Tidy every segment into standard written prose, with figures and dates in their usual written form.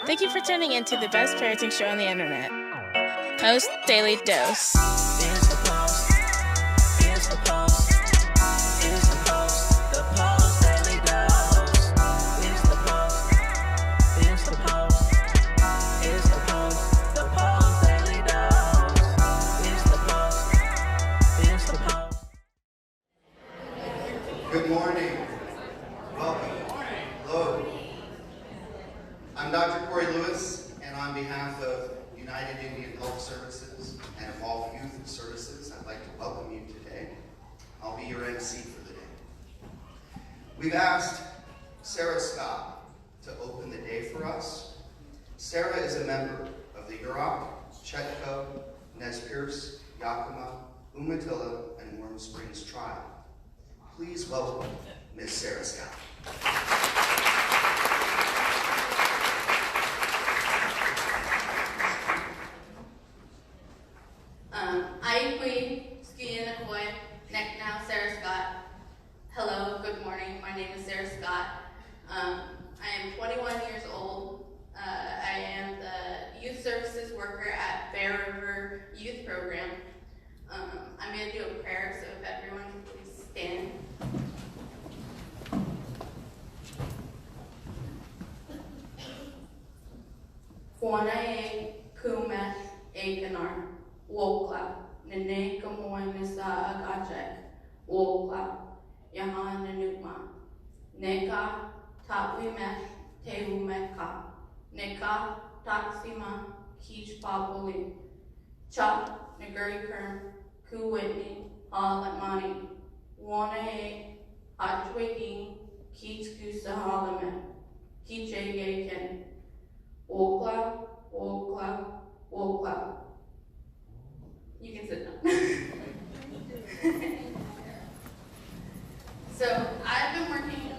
Thank you for tuning in to the best parenting show on the internet, Post Daily Dose. It's the Post. It's the Post. It's the Post. The Post Daily Dose. It's the Post. It's the Post. It's the Post. The Post Daily Dose. It's the Post. It's the Post. Good morning. Welcome. Hello. I'm Dr. Corey Lewis, and on behalf of United Indian Health Services and Evolve Youth Services, I'd like to welcome you today. I'll be your MC for the day. We've asked Sarah Scott to open the day for us. Sarah is a member of the Eureka, Chetco, Nez Perce, Yakima, Umatilla, and Warm Springs tribe. Please welcome Ms. Sarah Scott. Hello, good morning. My name is Sarah Scott. I am 21 years old. I am the youth services worker at Bear River Youth Program. I'm going to do a prayer, so if everyone can please stand. Kuanae kumet eganar wokla nene kamoy nisa agajek wokla yahan nanuma neka tatwimet tehumeka neka taksima kij papuli cha naguri kerm kuwitni alatmani wanae atwigi kij kusahalame kijayeken Wokla, wokla, wokla. You can sit down. So I've been working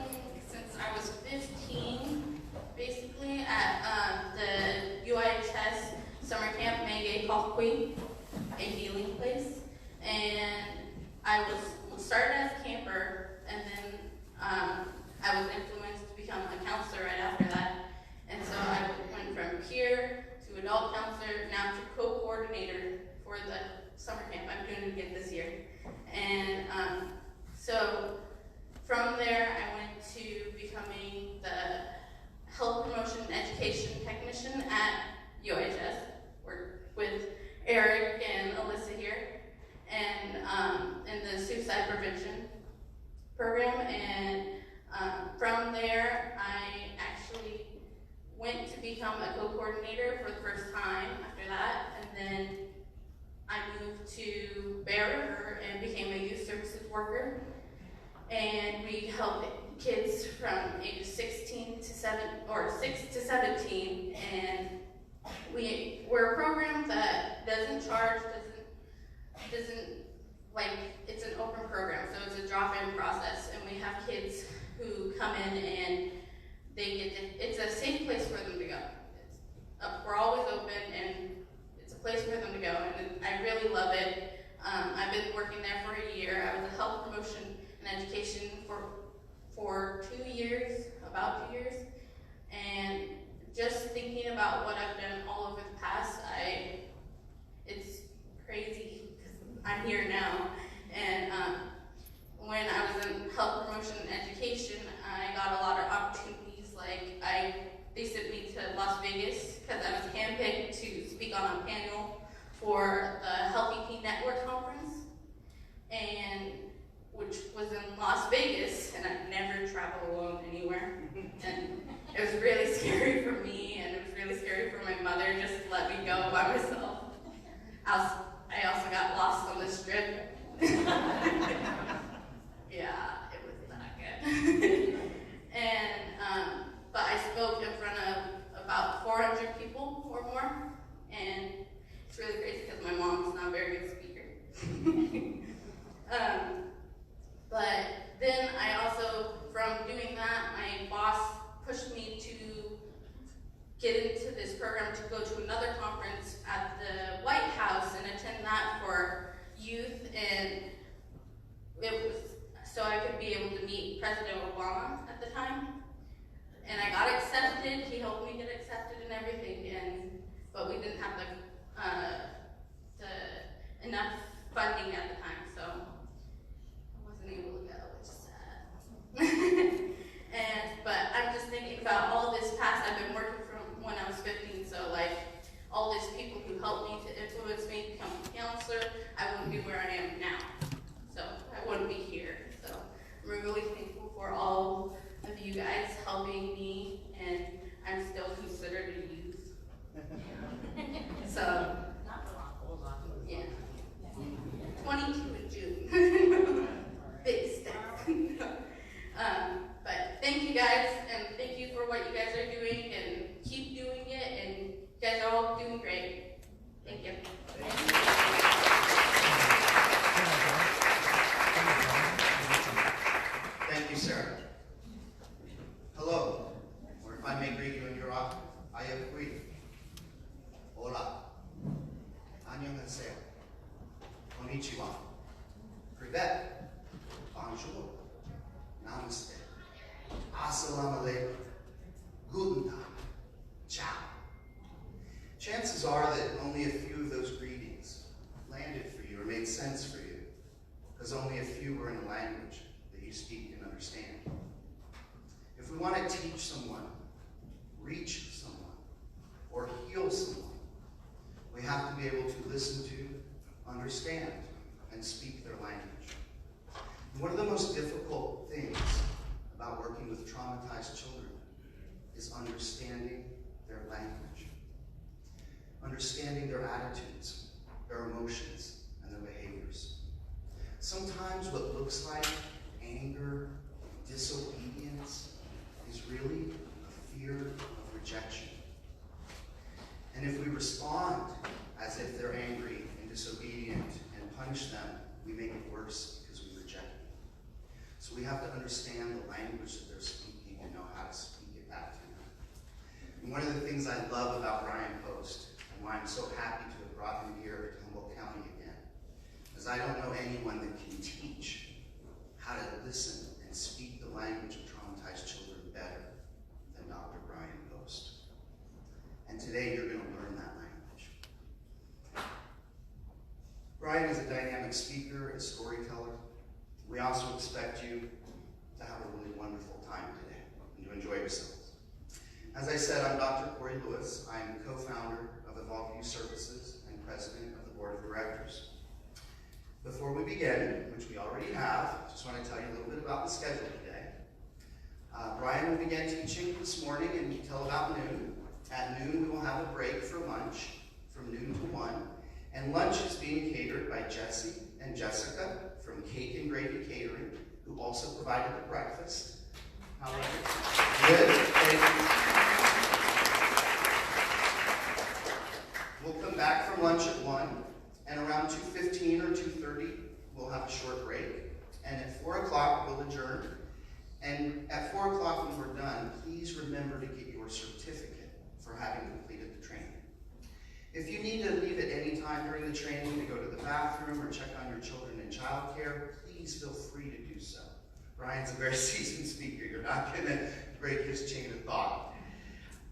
since I was 15, basically, at the UIHS summer camp, Mege Kokwi, a healing place. And I was started as a camper, and then I was influenced to become a counselor right after that. And so I went from peer to adult counselor, now to co-coordinator for the summer camp. I'm doing it again this year. And so from there, I went to becoming the health promotion and education technician at UIHS. Worked with Eric and Alyssa here, and in the suicide prevention program. And from there, I actually went to become a co-coordinator for the first time after that, and then I moved to Bear River and became a youth services worker. And we help kids from ages 6 to 17, and we're a program that doesn't charge, doesn't like, it's an open program, so it's a drop-in process, and we have kids who come in and it's a safe place for them to go. We're always open, and it's a place for them to go, and I really love it. I've been working there for a year. I was a health promotion and education for 2 years, about 2 years, and just thinking about what I've done all over the past, it's crazy because I'm here now. And when I was in health promotion and education, I got a lot of opportunities. Like they sent me to Las Vegas because I was handpicked to speak on a panel for the Healthy Teen Network conference, and which was in Las Vegas, and I've never traveled alone anywhere. And it was really scary for me, and it was really scary for my mother just to let me go by myself. I also got lost on this trip. Yeah, it was not good. And but I spoke in front of about 400 people or more, and it's really crazy because my mom's not a very good speaker. But then I also, from doing that, my helping me, and I'm still considered a youth. So, yeah. 22 in June. Big step. But thank you guys, and thank you for what you guys are doing, and keep doing it, and you guys are all doing great. Thank you. Thank you, Sarah. Hello, or if I may greet you in your honor, Ayakui. Hola. Annyeonghaseyo. Konnichiwa. Privet. Bonjour. Namaste. Assalamu alaikum. Guten Tag. Ciao. Chances are that only a few of those greetings landed for you or made sense for you, because only a few were in a language that you speak and understand. If we want to teach someone, reach someone, or heal someone, we have to be able to listen to, understand, and speak their language. And one of the most difficult things about working with traumatized children is understanding their language, understanding their attitudes, their emotions, and their behaviors. Sometimes what looks like anger, disobedience, is really a fear of rejection. And if we respond as if they're angry and disobedient and punish them, we make it worse because we reject them. So we have to understand the language that they're speaking and know how to speak it back to them. And one of the things I love about Brian+Post, and why I'm so happy to have brought him here to Humboldt County again, is I don't know anyone that can teach how to listen and speak the language of traumatized children better than Dr. Bryan+Post. And today you're going to learn that language. Brian is a dynamic speaker and storyteller. We also expect you to have a really wonderful time today and to enjoy yourselves. As I said, I'm Dr. Corey Lewis. I'm co-founder of Evolve Youth Services and president of the board of directors. Before we begin, which we already have, I just want to tell you a little bit about the schedule today. Brian will begin teaching this morning until about noon. At noon, we will have a break for lunch from noon to 1. And lunch is being catered by Jesse and Jessica from Cake and Gravy Catering, who also provided the breakfast. How are you? Good. Thank you. We'll come back from lunch at 1, and around 2:15 or 2:30, we'll have a short break. And at 4 o'clock, we'll adjourn. And at 4 o'clock when we're done, please remember to get your certificate for having completed the training. If you need to leave at any time during the training to go to the bathroom or check on your children in childcare, please feel free to do so. Brian's a very seasoned speaker. You're not going to break his chain of thought.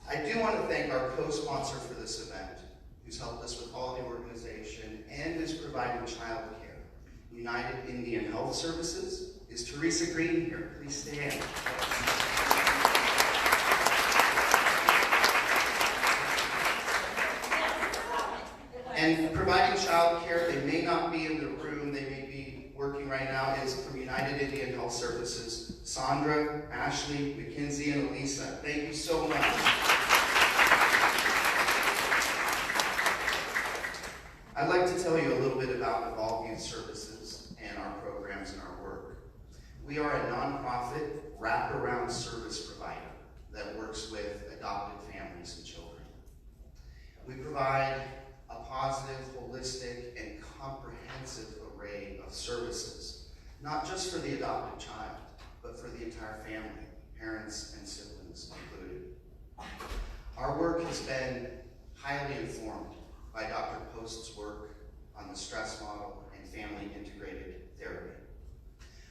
I do want to thank our co-sponsor for this event, who's helped us with quality organization and is providing childcare. United Indian Health Services. Is Teresa Green here? Please stand. And providing childcare, they may not be in the room, they may be working right now, is from United Indian Health Services, Sandra, Ashley, Mackenzie, and Elisa. Thank you so much. I'd like to tell you a little bit about Evolve Youth Services and our programs and our work. We are a nonprofit wraparound service provider that works with adopted families and children. We provide a positive, holistic, and comprehensive array of services, not just for the adopted child, but for the entire family, parents and siblings included. Our work has been highly informed by Dr. Post's work on the stress model and family integrated therapy.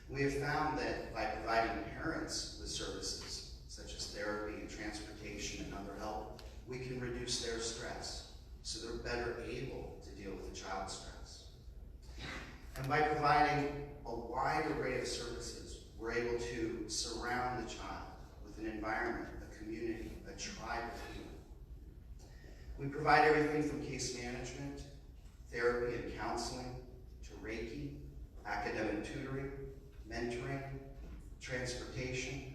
We have found that by providing parents with services, such as therapy and transportation and other help, we can reduce their stress, so they're better able to deal with the child's stress. And by providing a wide array of services, we're able to surround the child with an environment, a community, a tribe of healing. We provide everything from case management, therapy and counseling, to Reiki, academic tutoring, mentoring, transportation,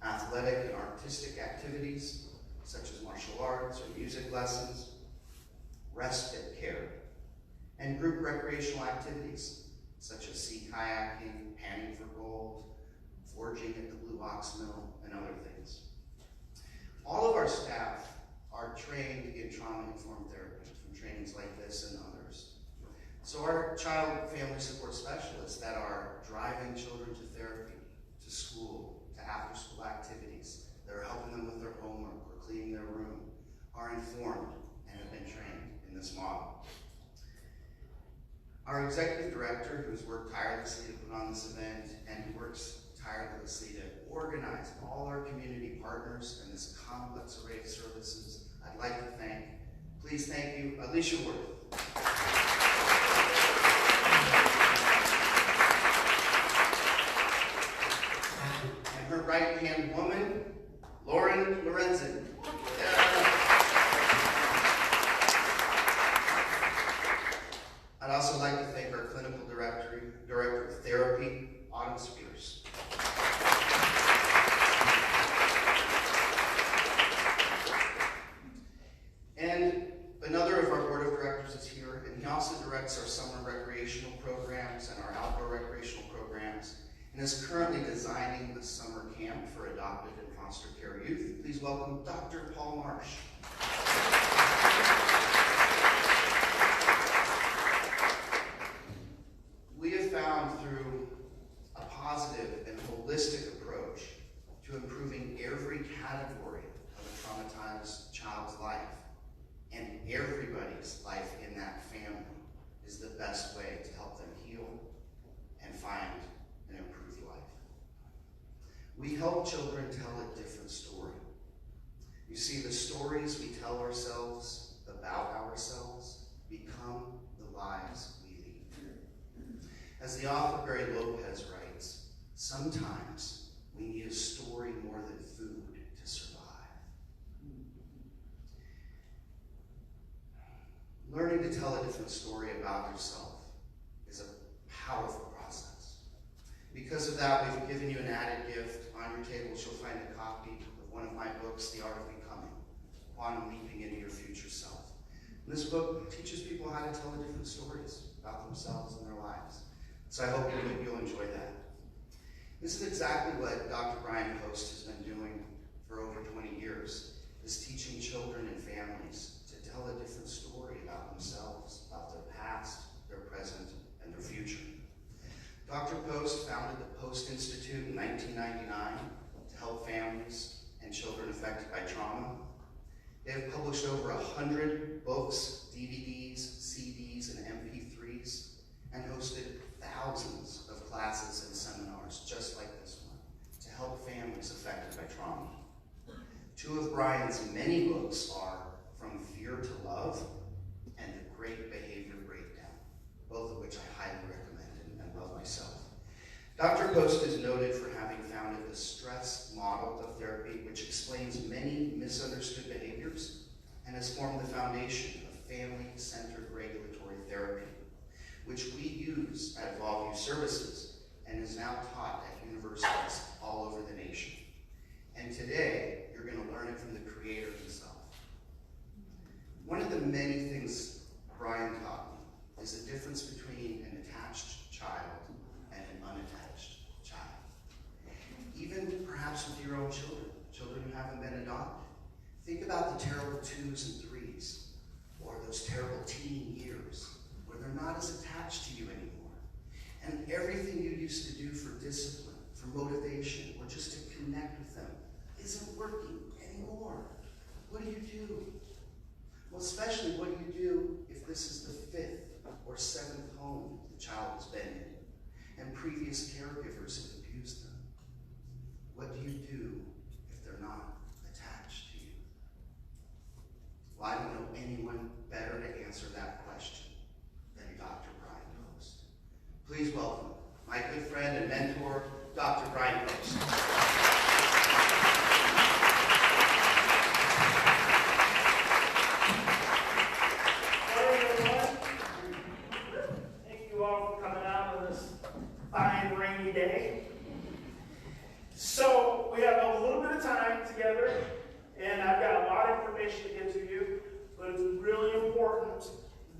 athletic and artistic activities, such as martial arts or music lessons, respite care, and group recreational activities, such as sea kayaking, panning for gold, foraging at the Blue Ox Mill, and other things. All of our staff are trained in trauma-informed therapy from trainings like this and others. So our child family support specialists that are driving children to therapy, to school, to after-school activities, that are helping them with their homework or cleaning their room, are informed and have been trained in this model. Our executive director, who's worked tirelessly to put on this event and who works tirelessly to organize all our community partners and this complex array of services, I'd like to thank. Please thank you, Alicia Worth. And her right-hand woman, Lauren Lorenzen. I'd also like to thank our clinical director of therapy, Autumn Spears. And another of our board of directors is here, and he also directs our summer recreational programs and our outdoor recreational programs, and is currently designing the summer camp for adopted and foster care youth. Please welcome Dr. Paul Marsh. We have found through a positive and holistic approach to improving every category of a traumatized child's life, and everybody's life in that family is the best way to help them heal and find an improved life. We help children tell a different story. You see, the stories we tell ourselves about ourselves become the lives we lead. As the author Barry Lopez writes, sometimes we need a story more than food to survive. Learning to tell a different story about yourself is a powerful process. Because of that, we've given you an added gift. On your tables, you'll find a copy of one of my books, The Art of Becoming, Quantum Leaping into Your Future Self. And this book teaches people how to tell different stories about themselves and their lives. So I hope you'll enjoy that. This is exactly what Dr. Brian+Post has been doing for over 20 years, is teaching children and families to tell a different story about themselves, about their past, their present, and their future. Dr. Post founded the Post+Institute in 1999 to help families and children affected by trauma. They have published over 100 books, DVDs, CDs, and MP3s, and hosted thousands of classes and seminars just like this one to help families affected by trauma. Two of Brian's many books are From Fear to Love and The Great Behavior Breakdown, both of which I highly recommend and love myself. Dr. Post is noted for having founded the stress model of therapy, which explains many misunderstood behaviors and has formed the foundation of family-centered regulatory therapy, which we use at Evolve Youth Services and is now taught at universities all over the nation. And today, you're going to learn it from the creator himself. One of the many things Brian taught me is the difference between an attached child and an unattached child. Even perhaps with your own children who haven't been adopted. Think about the terrible 2s and 3s, or those terrible teen years, where they're not as attached to you anymore. And everything you used to do for discipline, for motivation, or just to connect with them isn't working anymore. What do you do? Well, especially what do you do if this is the 5th or 7th home the child has been in, and previous caregivers have abused them? What do you do if they're not attached to you? Well, I don't know anyone better to answer that question than Dr. Brian+Post. Please welcome my good friend and mentor, Dr. Brian+Post. Hello, everyone. Thank you all for coming out on this fine rainy day. So we have a little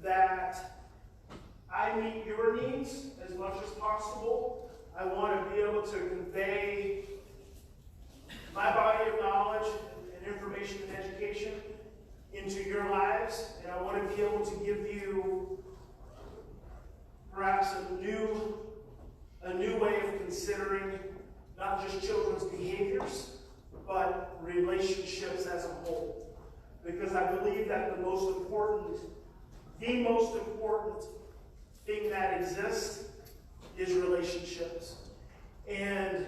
that I meet your needs as much as possible. I want to be able to convey my body of knowledge and information and education into your lives, and I want to be able to give you perhaps a new way of considering not just children's behaviors, but relationships as a whole. Because I believe that the most important thing that exists is relationships. And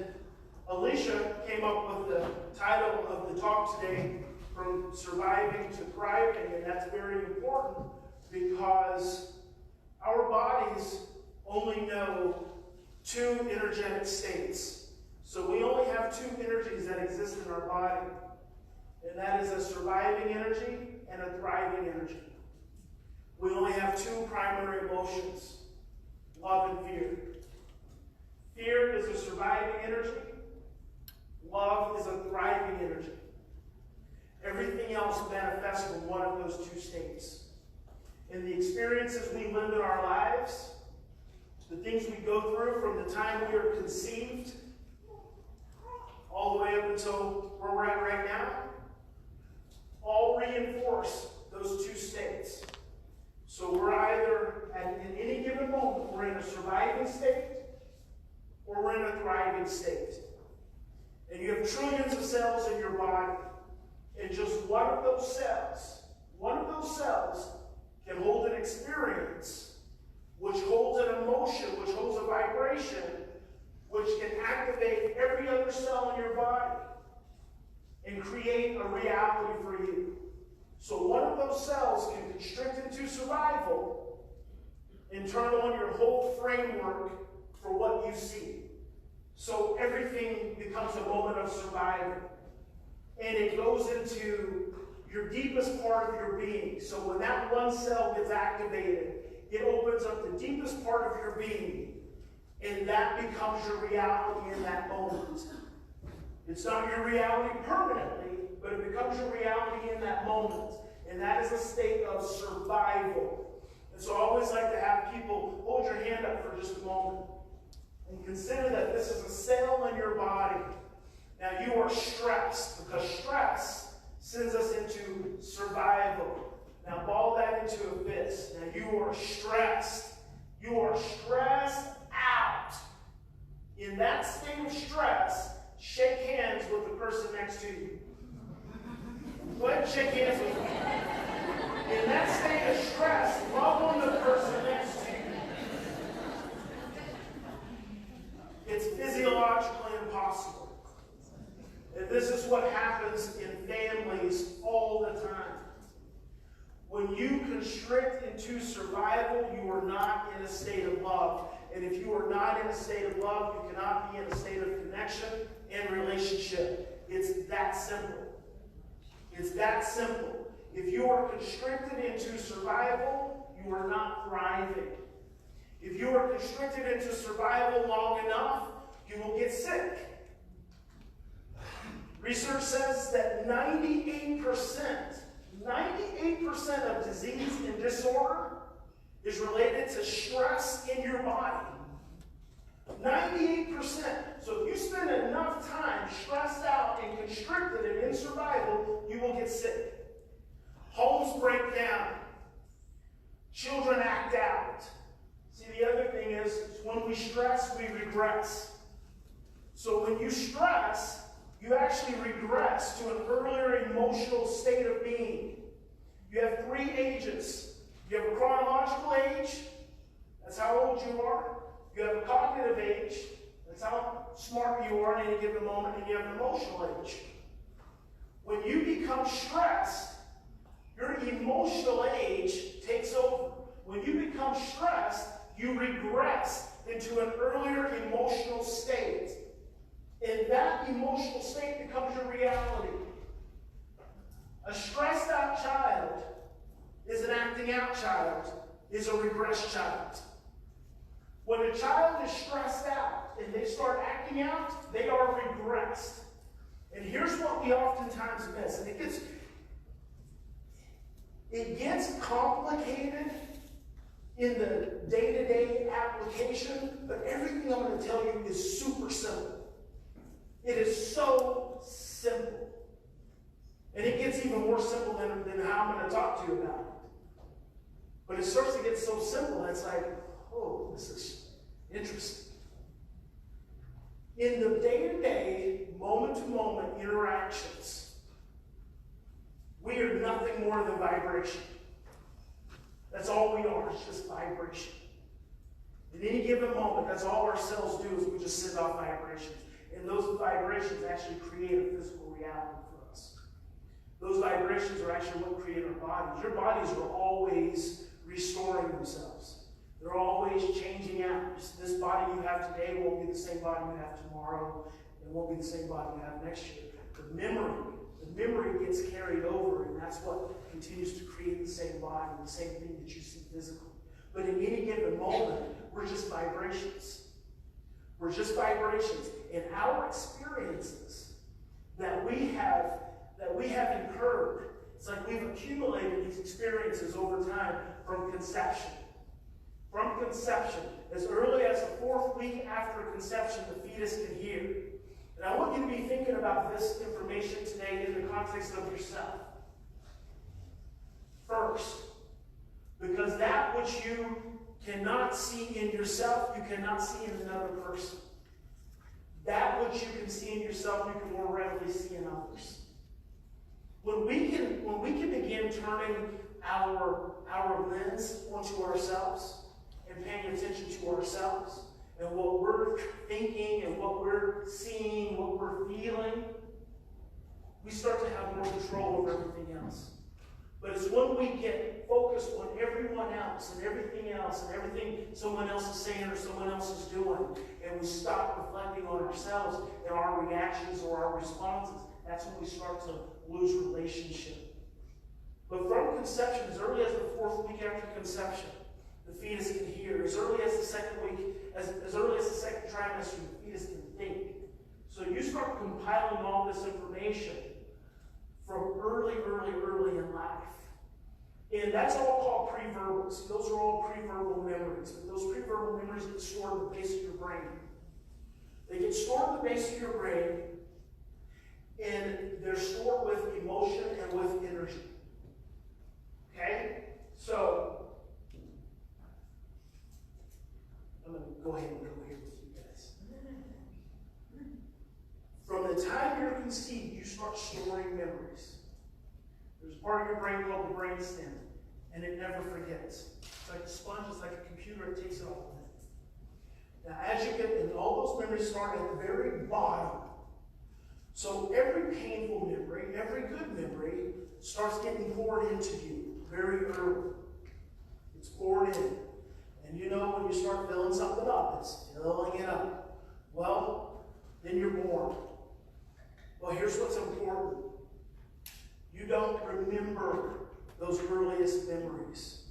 Alicia came up with the title of the talk today, From Surviving to Thriving, and that's very important because our bodies only know two energetic states. So we only have two energies that exist in our body, and that is a surviving energy and a thriving energy. We only have two primary emotions, love and fear. Fear is a surviving energy. Love is a thriving energy. Everything else manifests from one of those two states. In the experiences we live in our lives, the things we go through from the time we are conceived all the way up until where we're at right now, all reinforce those two states. So we're either, in any given moment, we're in a surviving state or we're in a thriving state. And you have trillions of cells in your body, and just one of those cells can hold an experience, which holds an emotion, which holds a vibration, which can activate every other cell in your body and create a reality for you. So one of those cells can constrict into survival and turn on your whole framework for what you see. So everything becomes a moment of survival. And it goes into your deepest part of your being. So when that one cell gets activated, it opens up the deepest part of your being. And that becomes your reality in that moment. It's not your reality permanently, but it becomes your reality in that moment. And that is a state of survival. And so I always like to have people hold your hand up for just a moment and consider that this is a cell in your body. Now you are stressed, because stress sends us into survival. Now ball that into a fist. Now you are stressed. You are stressed out. In that state of stress, shake hands with the person next to you. Go ahead and shake hands with them. In that state of stress, love on the person next to you. It's physiologically impossible. And this is what happens in families all the time. When you constrict into survival, you are not in a state of love. And if you are not in a state of love, you cannot be in a state of connection and relationship. It's that simple. It's that simple. If you are constricted into survival, you are not thriving. If you are constricted into survival long enough, you will get sick. Research says that 98% of disease and disorder is related to stress in your body. 98%. So if you spend enough time stressed out and constricted and in survival, you will get sick. Homes break down. Children act out. See, the other thing is when we stress, we regress. So when you stress, you actually regress to an earlier emotional state of being. You have 3 ages. You have a chronological age. That's how old you are. You have a cognitive age. That's how smart you are in any given moment. And you have an emotional age. When you become stressed, your emotional age takes over. When you become stressed, you regress into an earlier emotional state. And that emotional state becomes your reality. A stressed out child is an acting out child, is a regressed child. When a child is stressed out and they start acting out, they are regressed. And here's what we oftentimes miss. And it gets complicated in the day-to-day application, but everything I'm going to tell you is super simple. It is so simple. And it gets even more simple than how I'm going to talk to you about it. But it starts to get so simple, and it's like, oh, this is interesting. In the day-to-day, moment-to-moment interactions, we are nothing more than vibration. That's all we are, it's just vibration. In any given moment, that's all our cells do is we just send off vibrations. And those vibrations actually create a physical reality for us. Those vibrations are actually what create our bodies. Your bodies are always restoring themselves. They're always changing out. This body you have today won't be the same body you have tomorrow. It won't be the same body you have next year. The memory gets carried over, and that's what continues to create the same body, the same thing that you see physically. But in any given moment, we're just vibrations. We're just vibrations. And our experiences that we have incurred, it's like we've accumulated these experiences over time from conception. From conception, as early as the 4th week after conception, the fetus can hear. And I want you to be thinking about this information today in the context of yourself. First, because that which you cannot see in yourself, you cannot see in another person. That which you can see in yourself, you can more readily see in others. When we can begin turning our lens onto ourselves and paying attention to ourselves and what we're thinking and what we're seeing, what we're feeling, we start to have more control over everything else. But it's when we get focused on everyone else and everything someone else is saying or someone else is doing, and we stop reflecting on ourselves and our reactions or our responses, that's when we start to lose relationship. But from conception, as early as the 4th week after conception, the fetus can hear. As early as the 2nd week, as early as the 2nd trimester, the fetus can think. So you start compiling all this information from early in life. And that's all called pre-verbals. Those are all pre-verbal memories. But those pre-verbal memories get stored in the base of your brain. They get stored in the base of your brain, and they're stored with emotion and with energy. Okay? So, I'm going to go ahead and go here with you guys. From the time you're conceived, you start storing memories. There's a part of your brain called the brainstem, and it never forgets. It's like a sponge, it's like a computer, it takes it all in. Now, as you get, and all those memories start at the very bottom. So every painful memory, every good memory, starts getting poured into you very early. It's poured in. And you know when you start filling something up, it's filling it up. Well, then you're born. Well, here's what's important. You don't remember those earliest memories.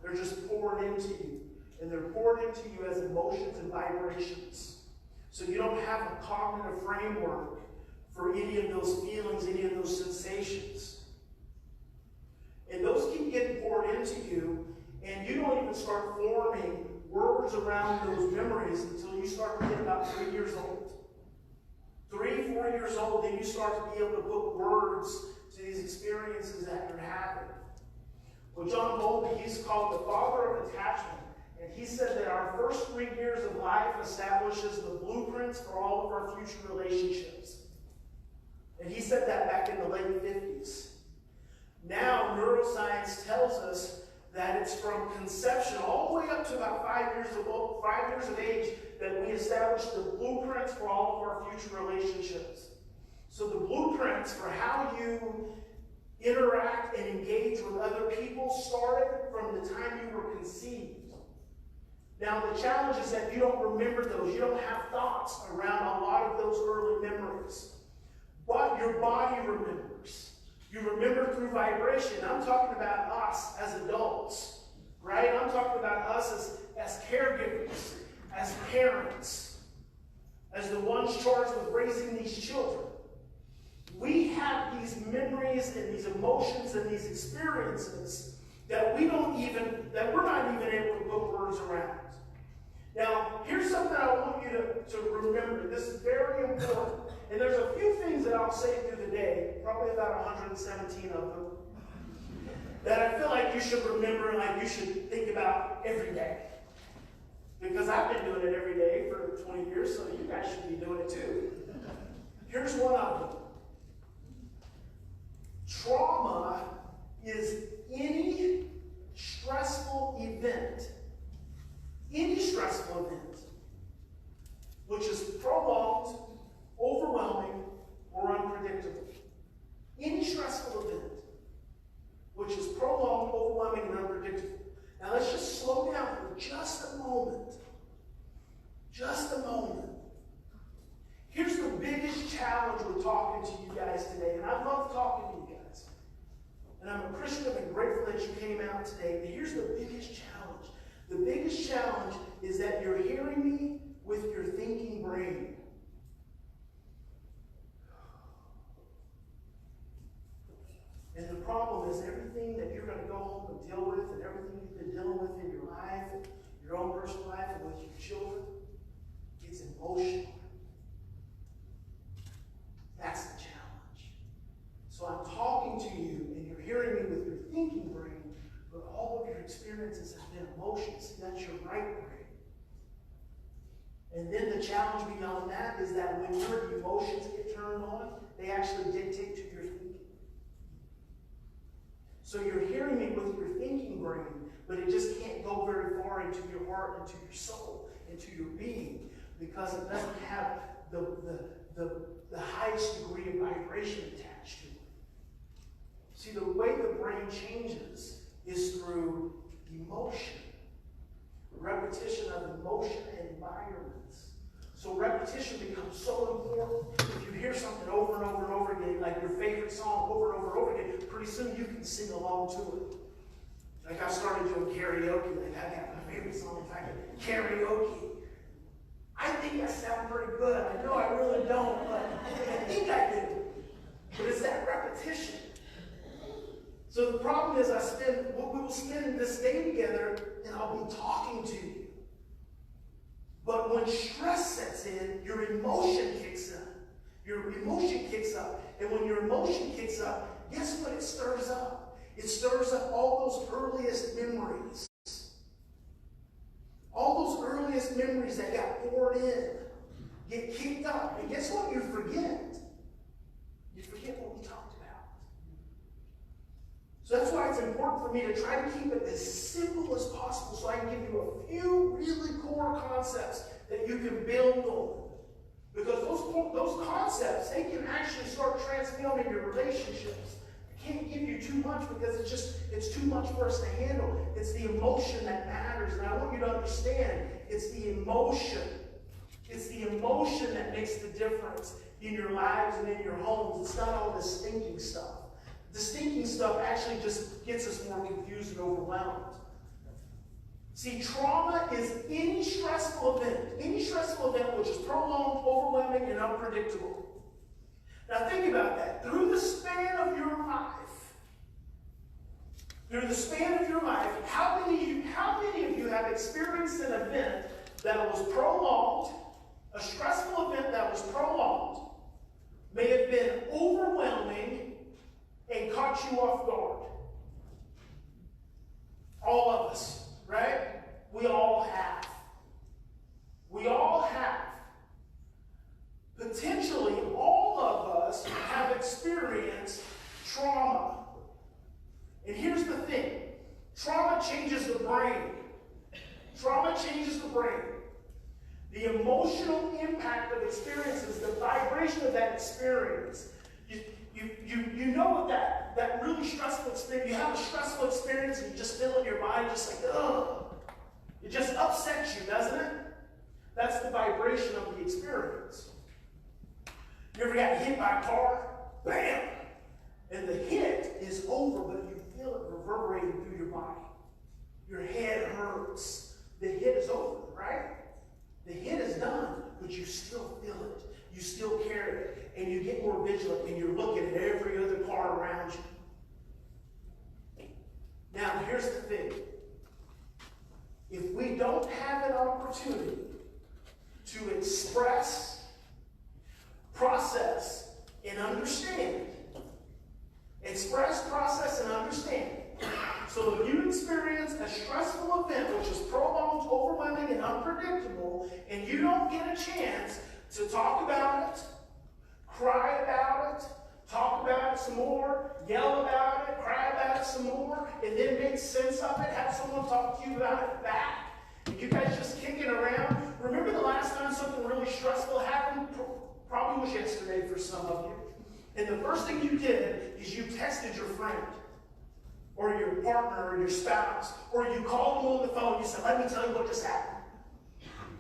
They're just poured into you. And they're poured into you as emotions and vibrations. So you don't have a cognitive framework for any of those feelings, any of those sensations. And those keep getting poured into you, and you don't even start forming words around those memories until you start to get about 3 years old. 3, 4 years old, then you start to be able to put words to these experiences that you're having. Well, John Bowlby, he's called the father of attachment, and he said that our first 3 years of life establishes the blueprints for all of our future relationships. And he said that back in the late 50s. Now, neuroscience tells us that it's from conception all the way up to about 5 years of age that we establish the blueprints for all of our future relationships. So the blueprints for how you interact and engage with other people started from the time you were conceived. Now, the challenge is that you don't remember those. You don't have thoughts around a lot of those early memories. But your body remembers. You remember through vibration. I'm talking about us as adults, right? I'm talking about us as caregivers, as parents, as the ones charged with raising these children. We have these memories and these emotions and these experiences that we're not even able to put words around. Now, here's something I want you to remember. This is very important. And there's a few things that I'll say through the day, probably about 117 of them, that I feel like you should remember and like you should think about every day. Because I've been doing it every day for 20 years, so you guys should be doing it too. Here's one of them. Trauma is any stressful event which is prolonged, overwhelming, or unpredictable. Any stressful event which is prolonged, overwhelming, and unpredictable. Now let's just slow down for just a moment. Just a moment. Here's the biggest challenge we're talking to you guys today, and I love talking to you guys. And I'm appreciative and grateful that you came out today. But here's the biggest challenge. The biggest challenge is that you're hearing me with your thinking brain. And the problem is everything that you're going to go home and deal with, and everything you've been dealing with in your life, your own personal life, and with your children, it's emotional. That's the challenge. So I'm talking to you, and you're hearing me with your thinking brain, but all of your experiences have been emotions. See, that's your right brain. And then the challenge beyond that is that when your emotions get turned on, they actually dictate to your thinking. So you're hearing me with your thinking brain, but it just can't go very far into your heart, into your soul, into your being, because it doesn't have the highest degree of vibration attached to it. See, the way the brain changes is through emotion. Repetition of emotion and environments. So repetition becomes so important. If you hear something over and over and over again, like your favorite song over and over and over again, pretty soon you can sing along to it. Like I started doing karaoke, like I got my favorite song, in fact, karaoke. I think I sound pretty good. I know I really don't, but I think I do. But it's that repetition. So the problem is we will spend this day together and I'll be talking to you. But when stress sets in, your emotion kicks in. Your emotion kicks up. And when your emotion kicks up, guess what it stirs up? It stirs up all those earliest memories. All those earliest memories that got poured in get kicked up. And guess what? You forget. You forget what we talked about. So that's why it's important for me to try to keep it as simple as possible so I can give you a few really core concepts that you can build on. Because those concepts, they can actually start transforming your relationships. I can't give you too much because it's too much for us to handle. It's the emotion that matters. And I want you to understand, it's the emotion. It's the emotion that makes the difference in your lives and in your homes. It's not all this thinking stuff. The thinking stuff actually just gets us more confused and overwhelmed. See, trauma is any stressful event which is prolonged, overwhelming, and unpredictable. Now think about that. Through the span of your life, how many of you have experienced an event that was prolonged, a stressful event that was prolonged, may have been overwhelming, and caught you off guard? All of us, right? We all have. We all have. Potentially, all of us have experienced trauma. And here's the thing. Trauma changes the brain. Trauma changes the brain. The emotional impact of experiences, the vibration of that experience. You know what that really stressful experience, you have a stressful experience and you just feel it in your body just like, ugh. It just upsets you, doesn't it? That's the vibration of the experience. You ever got hit by a car? Bam! And the hit is over, but you feel it reverberating through your body. Your head hurts. The hit is over, right? The hit is done, but you still feel it. You still carry it, and you get more vigilant, and you're looking at every other car around you. Now, here's Express, process, and understand. So if you experience a stressful event which is prolonged, overwhelming, and unpredictable, and you don't get a chance to talk about it, cry about it, talk about it some more, yell about it, cry about it some more, and then make sense of it, have someone talk to you about it back, and you guys just kicking around. Remember the last time something really stressful happened? Probably was yesterday for some of you. And the first thing you did is you texted your friend, or your partner, or your spouse, or you called them on the phone. You said, let me tell you what just happened.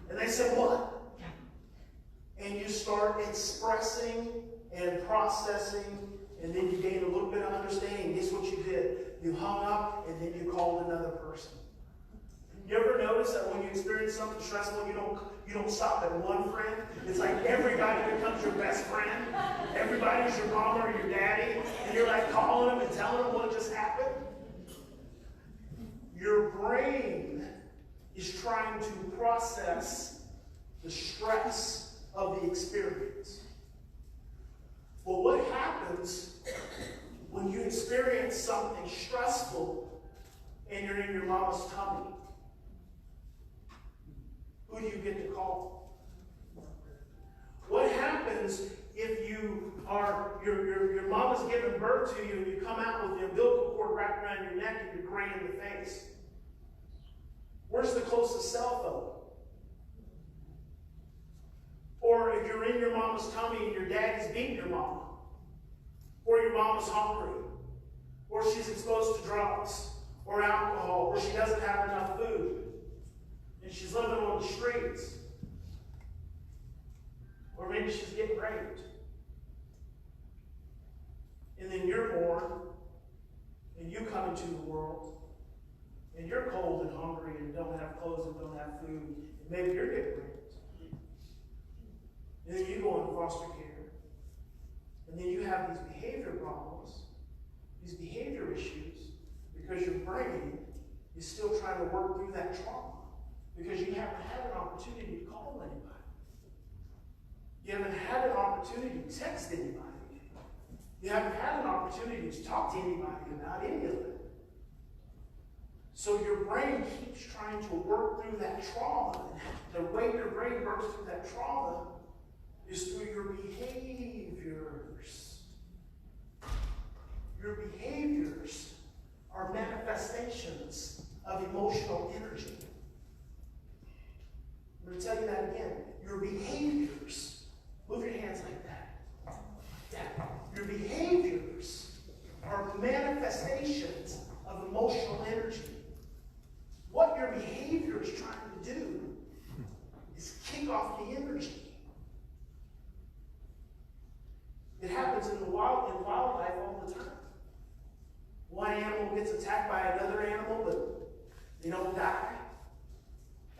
And they said, what? And you start expressing and processing, and then you gain a little bit of understanding. Guess what you did? You hung up, and then you called another person. You ever notice that when you experience something stressful, you don't stop at one friend? It's like everybody becomes your best friend. Everybody's your mama or your daddy, and you're like calling them and telling them what just happened. Your brain is trying to process the stress of the experience. Well, what happens when you experience something stressful and you're in your mama's tummy? Who do you get to call? What happens if you are, your mama's giving birth to you and you come out with the umbilical cord wrapped around your neck and you're gray in the face? Where's the closest cell phone? Or if you're in your mama's tummy and your daddy's beating your mama, or your mama's hungry, or she's exposed to drugs or alcohol, or she doesn't have enough food, and she's living on the streets, or maybe she's getting raped. And then you're born, and you come into the world, and you're cold and hungry and don't have clothes and don't have food, and maybe you're getting raped. And then you go into foster care, and then you have these behavior problems, these behavior issues, because your brain is still trying to work through that trauma, because you haven't had an opportunity to call anybody. You haven't had an opportunity to text anybody. You haven't had an opportunity to talk to anybody about any of it. So your brain keeps trying to work through that trauma. And the way your brain works through that trauma is through your behaviors. Your behaviors are manifestations of emotional energy. I'm going to tell you that again. Your behaviors, move your hands like that. Like that. Your behaviors are manifestations of emotional energy. What your behavior is trying to do is kick off the energy. It happens in wildlife all the time. One animal gets attacked by another animal, but they don't die.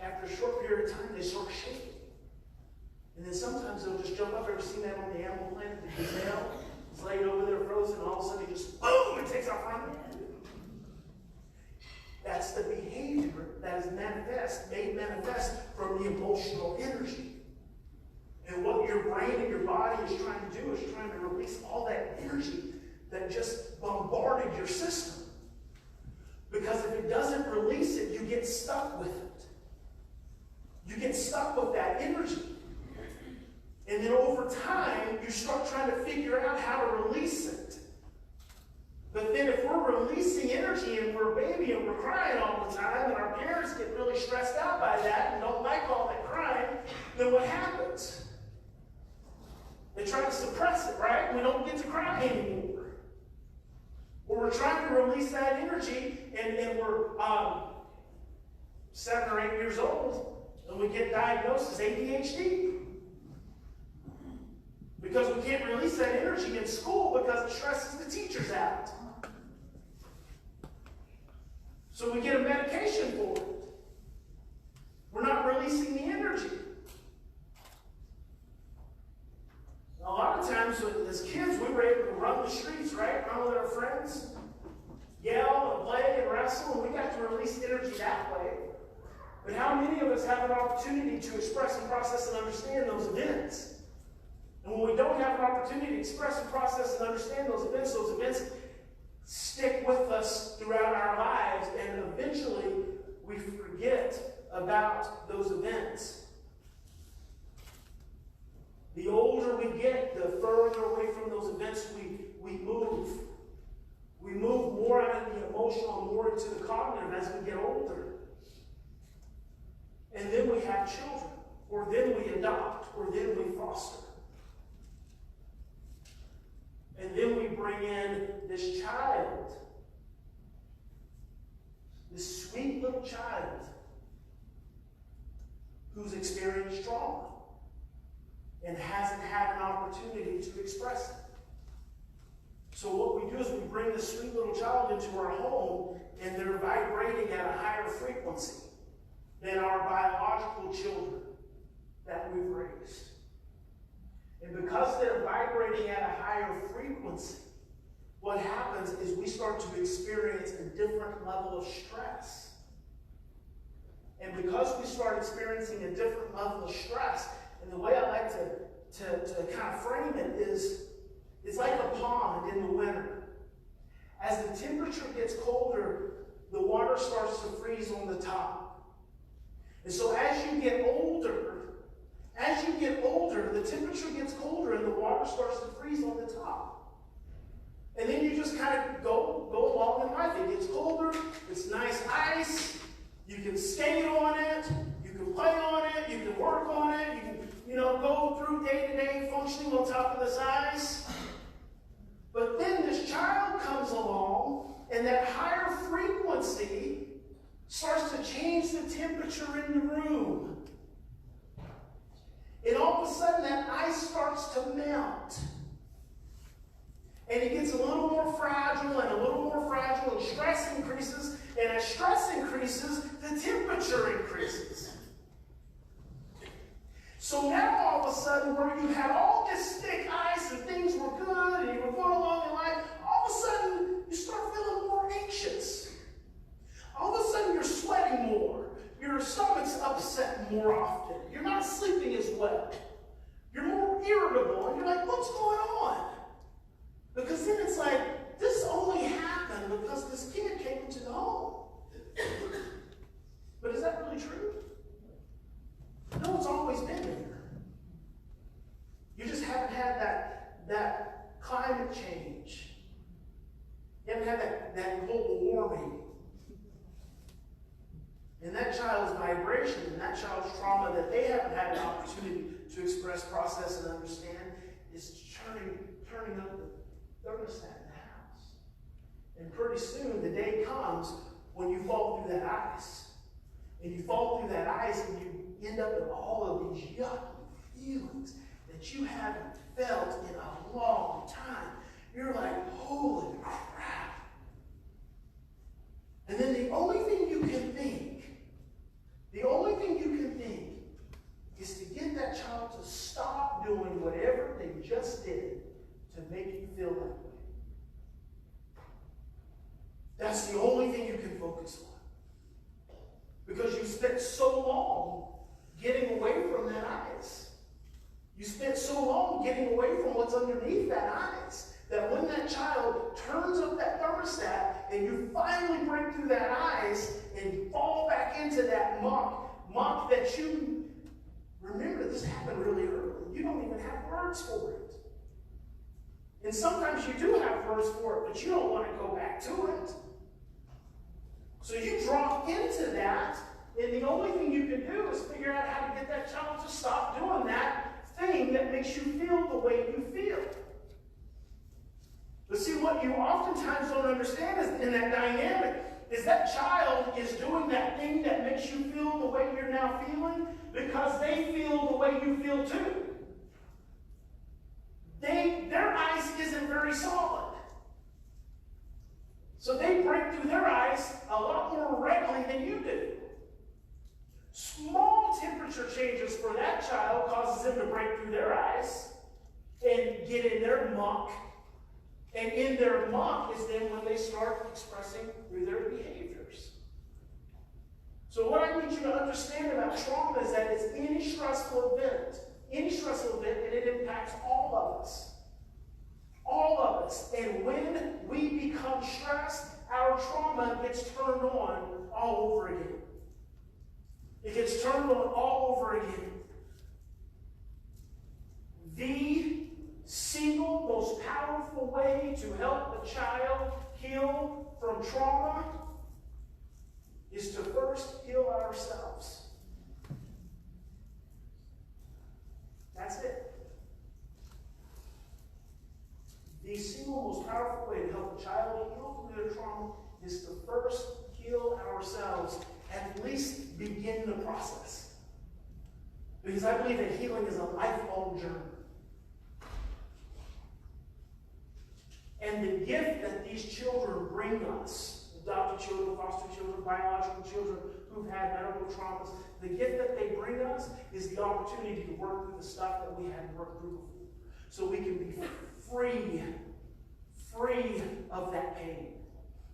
After a short period of time, they start shaking. And then sometimes they'll just jump up. Ever seen that on the Animal Planet? The gazelle is laid over there frozen, and all of a sudden he just boom and takes off running. That's the behavior that is made manifest from the emotional energy. And what your brain and your body is trying to do is trying to release all that energy that just bombarded your system. Because if it doesn't release it, you get stuck with it. You get stuck with that energy. And then over time, you start trying to figure out how to release it. But then if we're releasing energy and we're a baby and we're crying all the time, and our parents get really stressed out by that and don't like all that crying, then what happens? They try to suppress it, right? We don't get to cry anymore. Or we're trying to release that energy, and we're 7 or 8 years old, and we get diagnosed as ADHD. Because we can't release that energy in school because it stresses the teachers out. So we get a medication for it. We're not releasing the energy. A lot of times as kids, we were able to run the streets, right? Run with our friends, yell and play and wrestle, and we got to release energy that way. But how many of us have an opportunity to express and process and understand those events? And when we don't have an opportunity to express and process and understand those events about those events. The older we get, the further away from those events we move. We move more out of the emotional and more into the cognitive as we get older. And then we have children, or then we adopt, or then we foster. And then we bring in this child, this sweet little child who's experienced trauma and hasn't had an opportunity to express it. So what we do is we bring this sweet little child into our home, and they're vibrating at a higher frequency than our biological children that we've raised. And because they're vibrating at a higher frequency, what happens is we start to experience a different level of stress. And because we start experiencing a different level of stress, and the way I like to kind of frame it is, it's like a pond in the winter. As the temperature gets colder, the water starts to freeze on the top. And so as you get older, the temperature gets colder and the water starts to freeze on the top. And then you just kind of go along in life. It gets colder, it's nice ice, you can skate on it, you can play on it, you can work on it, you can, go through day-to-day functioning on top of this ice. But then this child comes along, and that higher frequency starts to change the temperature in the room. And all of a sudden, that ice starts to melt. And it gets a little more fragile and a little more fragile, and stress increases. And as stress increases, the temperature increases. So now all of a sudden, where you had all this thick ice and things were good and you were going along in life, all of a sudden you start feeling more anxious. All of a sudden you're sweating more. Your stomach's upset more often. You're not sleeping as well. You're more irritable, and you're like, what's going on? Because then it's like, this only happened because this kid came into the home. But is that really true? No, it's always been there. You just haven't had that climate change. You haven't had that global warming. And that child's vibration and that child's trauma that they haven't had an opportunity to express, process, and understand is turning up the thermostat in the house. And pretty soon the day comes when you fall through that ice. And you fall through that ice and you end up with all of these yucky feelings that you haven't felt in a long time. You're like, holy crap. And then the only thing you can think is to get that child to stop doing whatever they just did to make you feel that way. That's the only thing you can focus on. Because you spent so long getting away from that ice. You spent so long getting away from what's underneath that ice that when that child turns up that thermostat and you finally break through that ice and you fall back into that muck that you remember, this happened really early. You don't even have words for it. And sometimes you do have words for it, but you don't want to go back to it. So you drop into that, and the only thing you can do is figure out how to get that child to stop doing that thing that makes you feel the way you feel. But see, what you oftentimes don't understand is in that dynamic is that child is doing that thing that makes you feel the way you're now feeling because they feel the way you feel too. Their ice isn't very solid. So they break through their ice a lot more readily than you do. Small temperature changes for that child causes them to break through their ice and get in their muck. And in their muck is then when they start expressing through their behaviors. So what I need you to understand about trauma is that it's any stressful event, and it impacts all of us. All of us. And when we become stressed, our trauma gets turned on all over again. It gets turned on all over again. The single most powerful way to help a child heal from trauma is to first heal ourselves. That's it. The single most powerful way to help a child heal from their trauma is to first heal ourselves, at least begin the process. Because I believe that healing is a lifelong journey. And the gift that these children bring us, adopted children, foster children, biological children who've had medical traumas, the gift that they bring us is the opportunity to work through the stuff that we hadn't worked through before. So we can be free of that pain.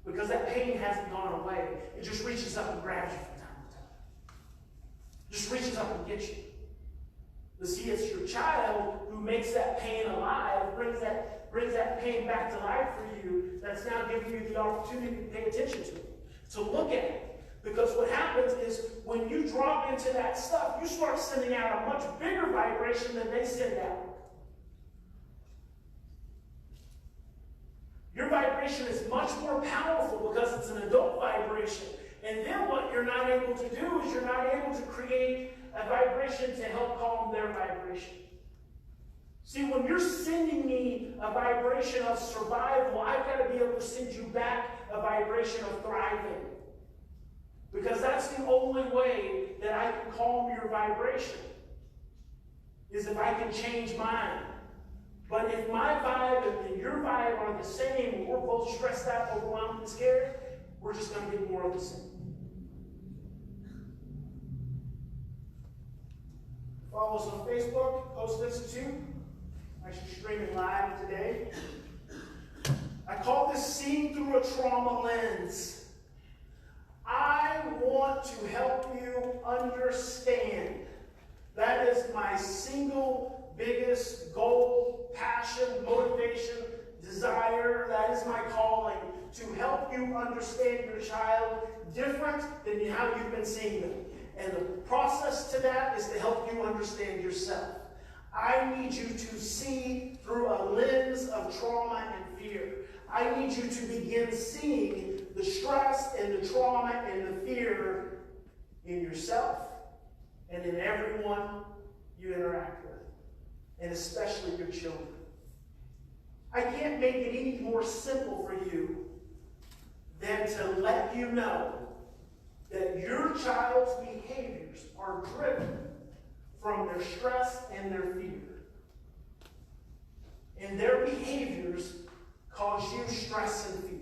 Because that pain hasn't gone away. It just reaches up and grabs you from time to time. Just reaches up and gets you. But see, it's your child who makes that pain alive, brings that pain back to life for you, that's now giving you the opportunity to pay attention to it, to look at it. Because what happens is when you drop into that stuff, you start sending out a much bigger vibration than they send out. Your vibration is much more powerful because it's an adult vibration. And then what you're not able to do is you're not able to create a vibration to help calm their vibration. See, when you're sending me a vibration of survival, I've got to be able to send you back a vibration of thriving. Because that's the only way that I can calm your vibration, is if I can change mine. But if my vibe and your vibe are the same, and we're both stressed out, overwhelmed, and scared, we're just going to get more of the same. Follow us on Facebook, Post+Institute. Actually streaming live today. I call this Seeing Through a Trauma Lens. I want to help you understand. That is my single biggest goal, passion, motivation, desire. That is my calling, to help you understand your child different than how you've been seeing them. And the process to that is to help you understand yourself. I need you to see through a lens of trauma and fear. I need you to begin seeing the stress and the trauma and the fear in yourself and in everyone you interact with, and especially your children. I can't make it any more simple for you than to let you know that your child's behaviors are driven from their stress and their fear. And their behaviors cause you stress and fear.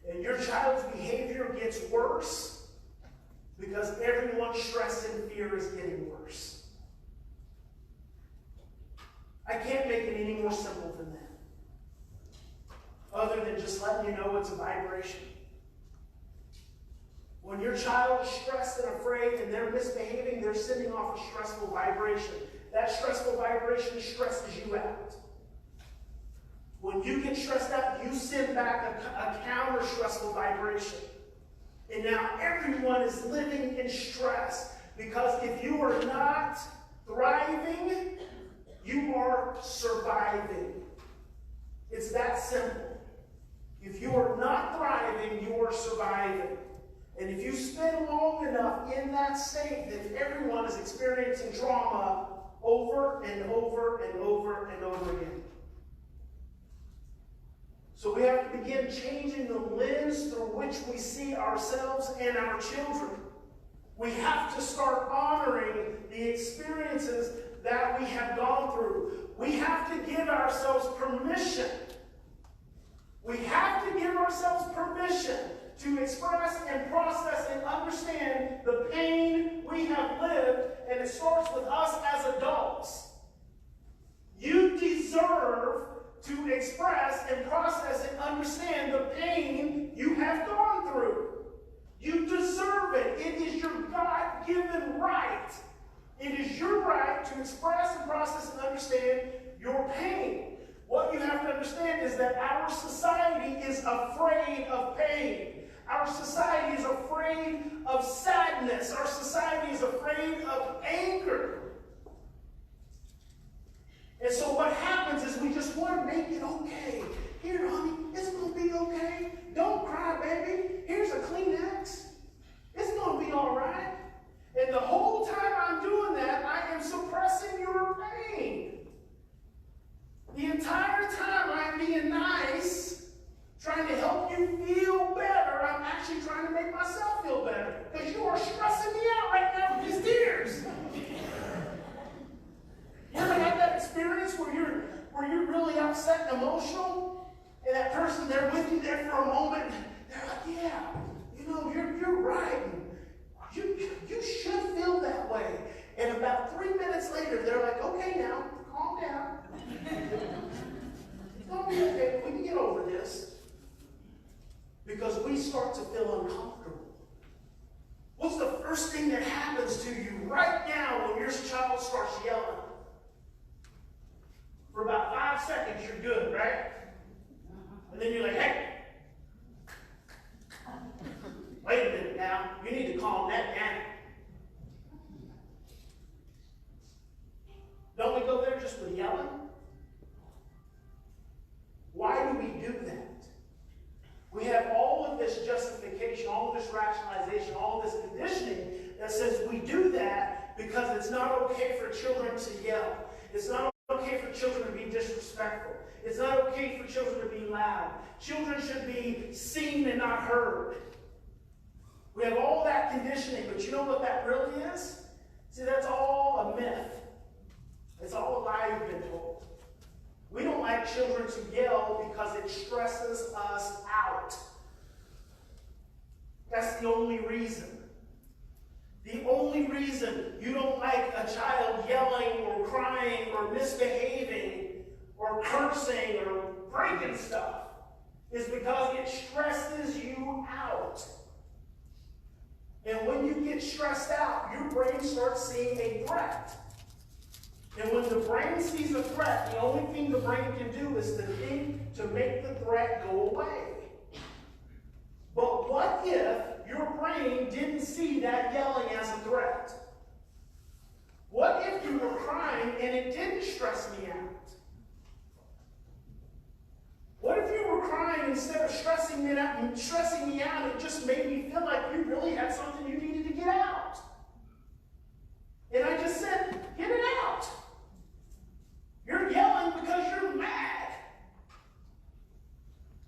And your child's behavior gets worse because everyone's stress and fear is getting worse. I can't make it any more simple than that. Other than just letting you know it's a vibration. When your child is stressed and afraid and they're misbehaving, they're sending off a stressful vibration. That stressful vibration stresses you out. When you get stressed out, you send back a counter-stressful vibration. And now everyone is living in stress, because if you are not thriving, you are surviving. It's that simple. If you are not thriving, you are surviving. And if you spend long enough in that state, then everyone is experiencing trauma over and over and over and over again. So we have to begin changing the lens through which we see ourselves and our children. We have to start honoring the experiences that we have gone through. We have to give ourselves permission. We have to give ourselves permission to express and process and understand the pain we have lived, and it starts with us as adults. You deserve to express and process and understand the pain you have gone through. You deserve it. It is your God-given right. It is your right to express and process and understand your pain. What you have to understand is that our society is afraid of pain. Our society is afraid of sadness. Our society is afraid of anger. And so what happens is we just want to make it okay. Here, honey, it's going to be okay. Don't cry, baby. Here's a Kleenex. It's going to be all right. And the whole time I'm doing that, I am suppressing your pain. The entire time I'm being nice, trying to help you feel better, I'm actually trying to make myself feel better. Because you are stressing me out right now with these tears. You ever had that experience where you're really upset and emotional, and that person there with you there for a moment, they're like, yeah, you're right. You should feel that way. And about 3 minutes later, they're like, okay, now, calm down. It's going to be okay. We can get over this. Because we start to feel uncomfortable. What's the first thing that happens to you right now when your child starts yelling? For about 5 seconds, you're good, right? And then you're like, hey, wait a minute now. You need to calm that down. Don't we go there just with yelling? Why do we do that? We have all of this justification, all of this rationalization, all of this conditioning that says we do that because it's not okay for children to yell. It's not okay for children to be disrespectful. It's not okay for children to be loud. Children should be seen and not heard. We have all that conditioning, but you know what that really is? See, that's all a myth. It's all a lie you've been told. We don't like children to yell because it stresses us out. That's the only reason. The only reason you don't like a child yelling or crying or misbehaving or cursing or breaking stuff is because it stresses you out. And when you get stressed out, your brain starts seeing a threat. And when the brain sees a threat, the only thing the brain can do is to think to make the threat go away. But what if your brain didn't see that yelling as a threat? What if you were crying and it didn't stress me out? What if you were crying instead of stressing me out, it just made me feel like you really had something you needed to get out? And I just said, get it out. You're yelling because you're mad.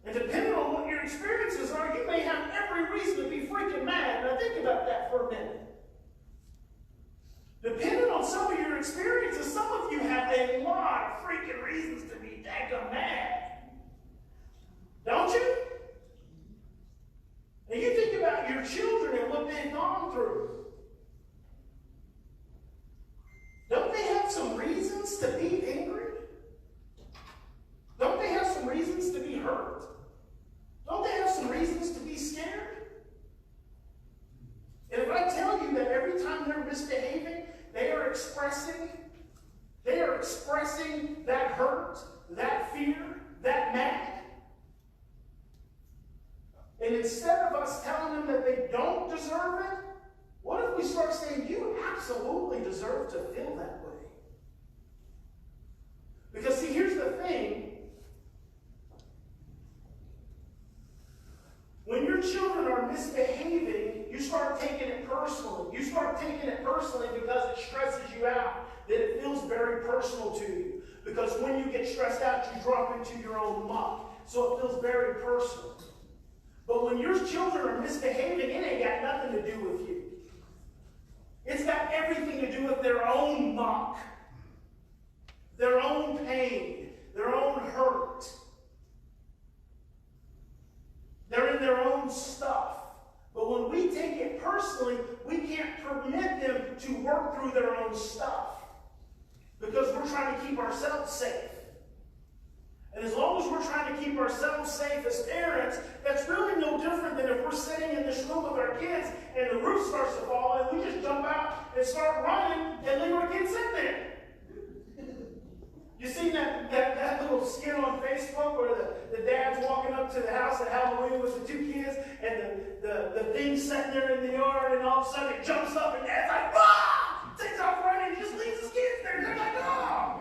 And depending on what your experiences are, you may have every reason to be freaking mad. Now think about that for a minute. Depending on some of your experiences, some of you have a lot of freaking reasons to be daggum mad. Don't you? And you think about your children and what they've gone through. Don't they have some reasons to be angry? Don't they have some reasons to be hurt? Don't they have some reasons to be scared? And if I tell you that every time they're misbehaving, they are expressing that hurt, that fear, that mad. And instead of us telling them that they don't deserve it, what if we start saying, you absolutely deserve to feel that way? Because see, here's the thing. When your children are misbehaving, you start taking it personally. You start taking it personally because it stresses you out, that it feels very personal to you. Because when you get stressed out, you drop into your own muck. So it feels very personal. But when your children are misbehaving, it ain't got nothing to do with you. It's got everything to do with their own muck, their own pain, their own hurt. They're in their own stuff. But when we take it personally, we can't permit them to work through their own stuff because we're trying to keep ourselves safe. And as long as we're trying to keep ourselves safe as parents, that's really no different than if we're sitting in this room with our kids and the roof starts to fall and we just jump out and start running and leave our kids in there. You seen that little skit on Facebook where the dad's walking up to the house at Halloween with the two kids and the thing sitting there in the yard, and all of a sudden it jumps up, and Dad's like, ah! Takes off running, and just leaves his kids there. They're like, oh!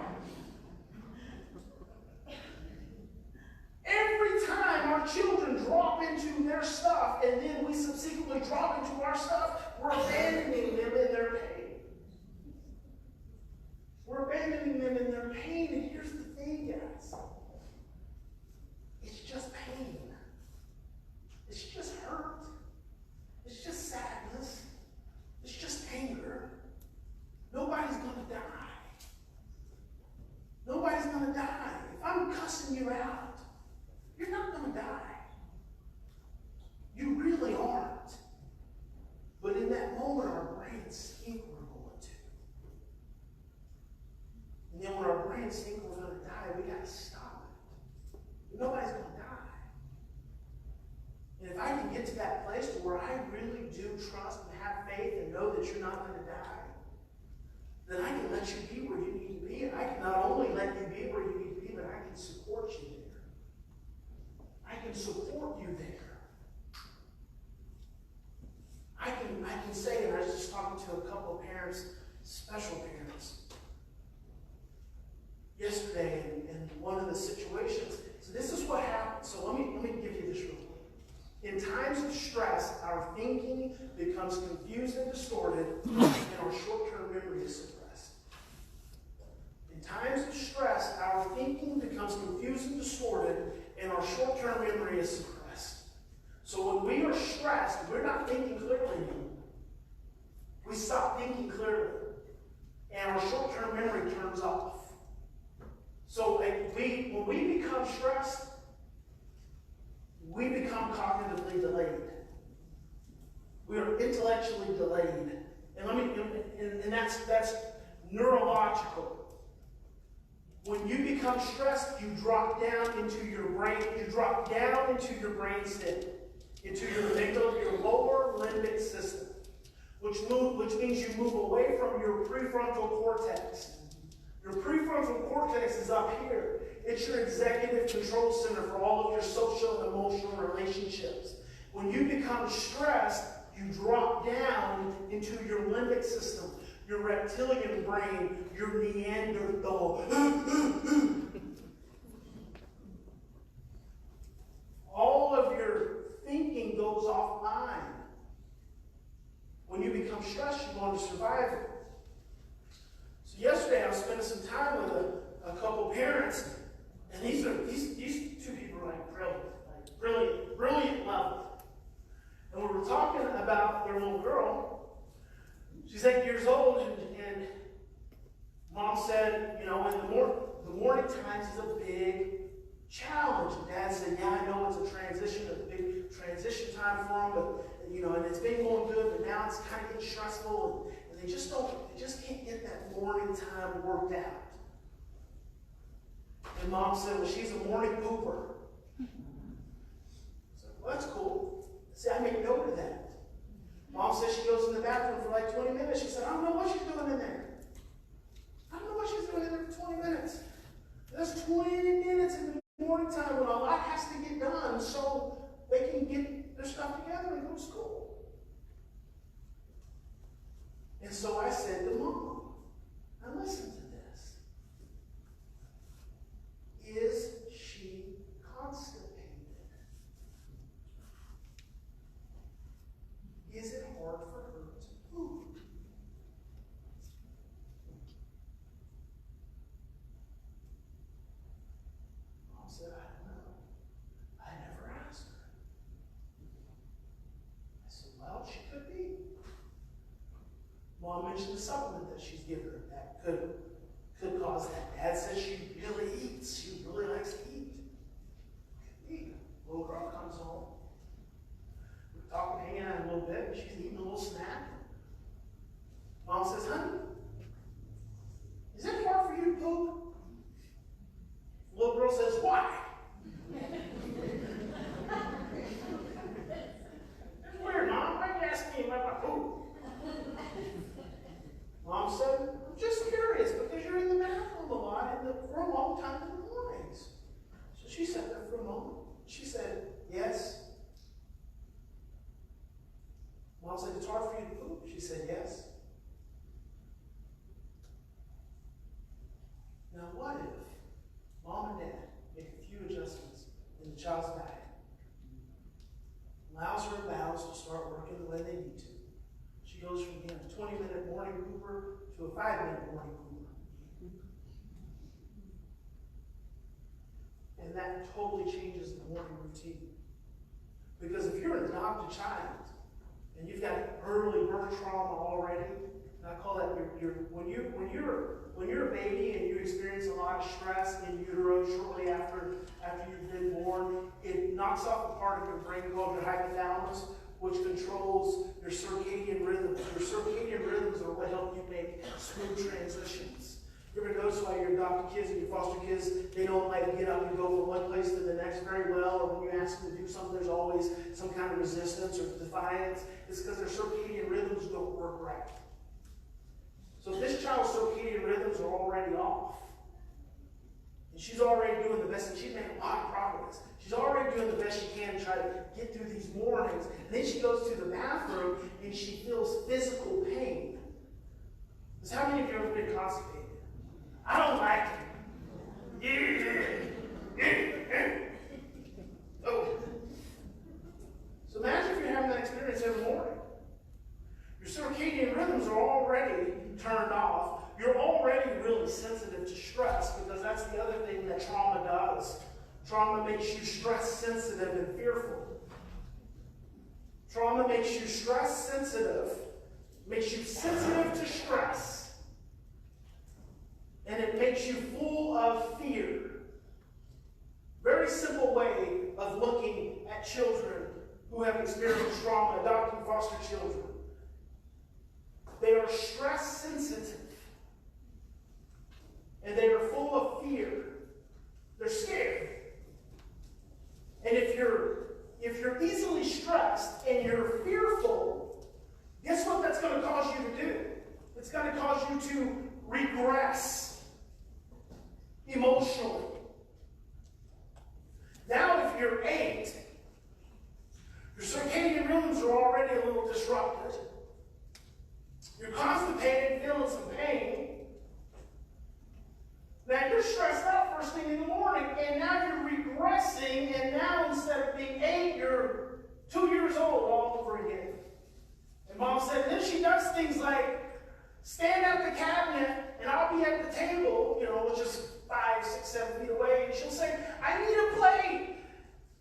Every time our children drop into their stuff, and then we subsequently drop into our stuff, we're abandoning them in their pain. We're abandoning them in their pain, and here's the thing, guys. It's just pain. It's just hurt. It's just sadness. It's just anger. Nobody's going to die. Nobody's going to die. If I'm cussing you out, you're not going to die. You really aren't. But in that moment, our brains think we're going to. And then when our brains think we're going to die, we got to stop it. Nobody's going to die. And if I can get to that place where I really do trust and have faith and know that you're not going to die, then I can let you be where you need to be. And I can not only let you be where you need to be, but I can support you there. I can support you there. I can say, and I was just talking to a couple of parents, special parents, yesterday in one of the situations. So this is what happens. So let me give you this real quick. In times of stress, our thinking becomes confused and distorted, and our short-term memory is suppressed. In times of stress, our thinking becomes confused and distorted, and our short-term memory is suppressed. So when we are stressed, we're not thinking clearly anymore. We stop thinking clearly, and our short-term memory turns off. So when we become stressed, we become cognitively delayed. We are intellectually delayed, and that's neurological. When you become stressed, you drop down into your brain. You drop down into your brain stem, into your amygdala, your lower limbic system, which means you move away from your prefrontal cortex. Your prefrontal cortex is up here. It's your executive control center for all of your social and emotional relationships. When you become stressed, you drop down into your limbic system, your reptilian brain, your Neanderthal. All of your thinking goes offline. When you become stressed, you go into survival. So yesterday I was spending some time with a couple parents, and these two people are like brilliant level. And we were talking about their little girl. She's 8 years old, and Mom said, you know, the morning times is a big challenge. And Dad said, yeah, I know it's a big transition time for them, but you know, and it's been going good, but now it's kind of getting stressful, and they just can't get that morning time worked out. And Mom said, well, she's a morning pooper. I said, well, that's cool. See, I make note of that. Mom says she goes in the bathroom for like 20 minutes. She said, I don't know what she's doing in there. I don't know what she's doing in there for 20 minutes. There's 20 minutes in the morning time when a lot has to get done so they can get their stuff together and go to school. And so I said to Mom, now listen to this. Is she constipated? Is it hard for her to poop? Mom said, I don't know. I never asked her. I said, well, she could be. Mom mentioned the supplement that she's given her that could cause that. Dad says she really eats. She really likes to eat. Could be. Little girl comes home. We're talking, hanging out a little bit, and she's eating a little snack. Mom says, honey, is it hard for you to poop? The little girl says, why? It's weird, Mom. Why are you asking me about my poop? Mom said, I'm just curious because you're in the bathroom a lot for a long time in the mornings. So she sat there for a moment. She said, yes. allows her bowels to start working the way they need to. She goes from being a 20-minute morning pooper to a 5-minute morning pooper. And that totally changes the morning routine. Because if you're an adopted child, and you've got early birth trauma already, and I call that when you're a baby and you experience a lot of stress in utero shortly after you've been born, it knocks off a part of your brain called your hypothalamus, which controls your circadian rhythms. Your circadian rhythms are what help you make smooth transitions. You ever notice why your adopted kids and your foster kids, they don't like get up and go from one place to the next very well, or when you ask them to do something, there's always some kind of resistance or defiance? It's because their circadian rhythms don't work right. So if this child's circadian rhythms are already off, and she's already doing the best, and she's making a lot of progress. She's already doing the best she can to try to get through these mornings, and then she goes to the bathroom and she feels physical pain. Because how many of you have ever been constipated? I don't like it. Oh. So imagine if you're having that experience every morning. Your circadian rhythms are already turned off. You're already really sensitive to stress, because that's the other thing that trauma does. Trauma makes you stress sensitive and fearful. Trauma makes you stress sensitive, makes you sensitive to stress. And it makes you full of fear. Very simple way of looking at children who have experienced trauma, adopting foster children. They are stress sensitive. And they are full of fear. They're scared. And if you're easily stressed and you're fearful, guess what that's going to cause you to do? It's going to cause you to regress emotionally. Now, if you're 8, your circadian rhythms are already a little disrupted. You're constipated, feeling some pain. Now you're stressed out first thing in the morning, and now you're regressing, and now instead of being 8, you're 2 years old all over again. And Mom said, and then she does things like stand at the cabinet, and I'll be at the table, which is 5, 6, 7 feet away, and she'll say, I need a plate.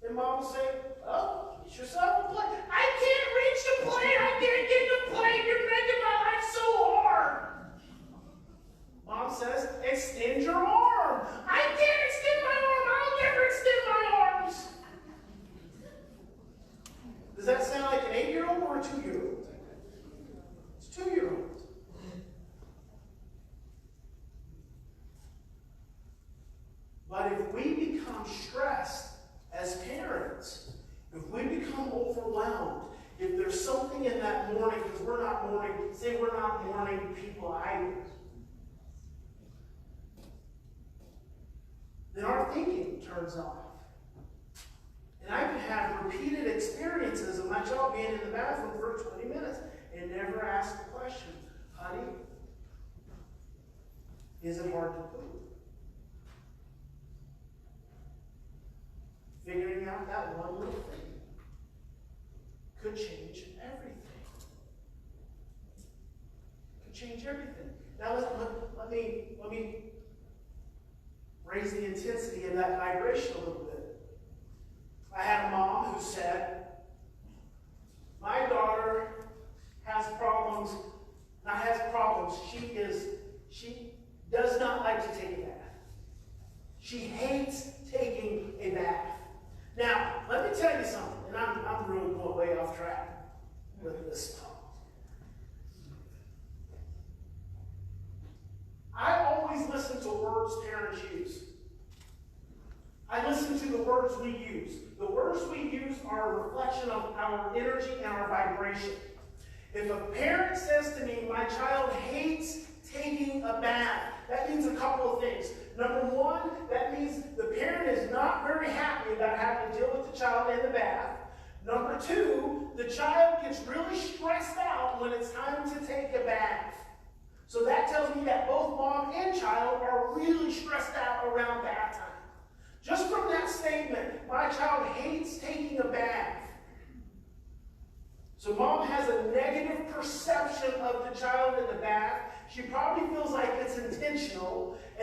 And Mom will say, oh, get yourself a plate. I can't reach the plate. I can't get the plate. You're making my life so hard. Mom says, extend your arm. I can't extend my arm. I'll never extend my arms. Does that sound like an 8-year-old or a 2-year-old? It's a 2-year-old. But if we become stressed as parents, if we become overwhelmed, if there's something in that morning, because we're not morning people either, then our thinking turns off. And I can have repeated experiences of my child being in the bathroom for 20 minutes and never ask the question, honey, is it hard to poop? Figuring out that one little thing could change everything. Could change everything. Now let me raise the intensity of that vibration a little bit. I had a mom who said, my daughter has problems, she does not like to take a bath. She hates taking a bath. Now, let me tell you something, and I'm really going way off track with this talk. I always listen to words parents use. I listen to the words we use. The words we use are a reflection of our energy and our vibration. If a parent says to me, my child hates taking a bath, that means a couple of things. Number one, that means the parent is not very happy about having to deal with the child in the bath. Number two, the child gets really stressed out when it's time to take a bath. So that tells me that both mom and child are really stressed out around bath time. Just from that statement, my child hates taking a bath.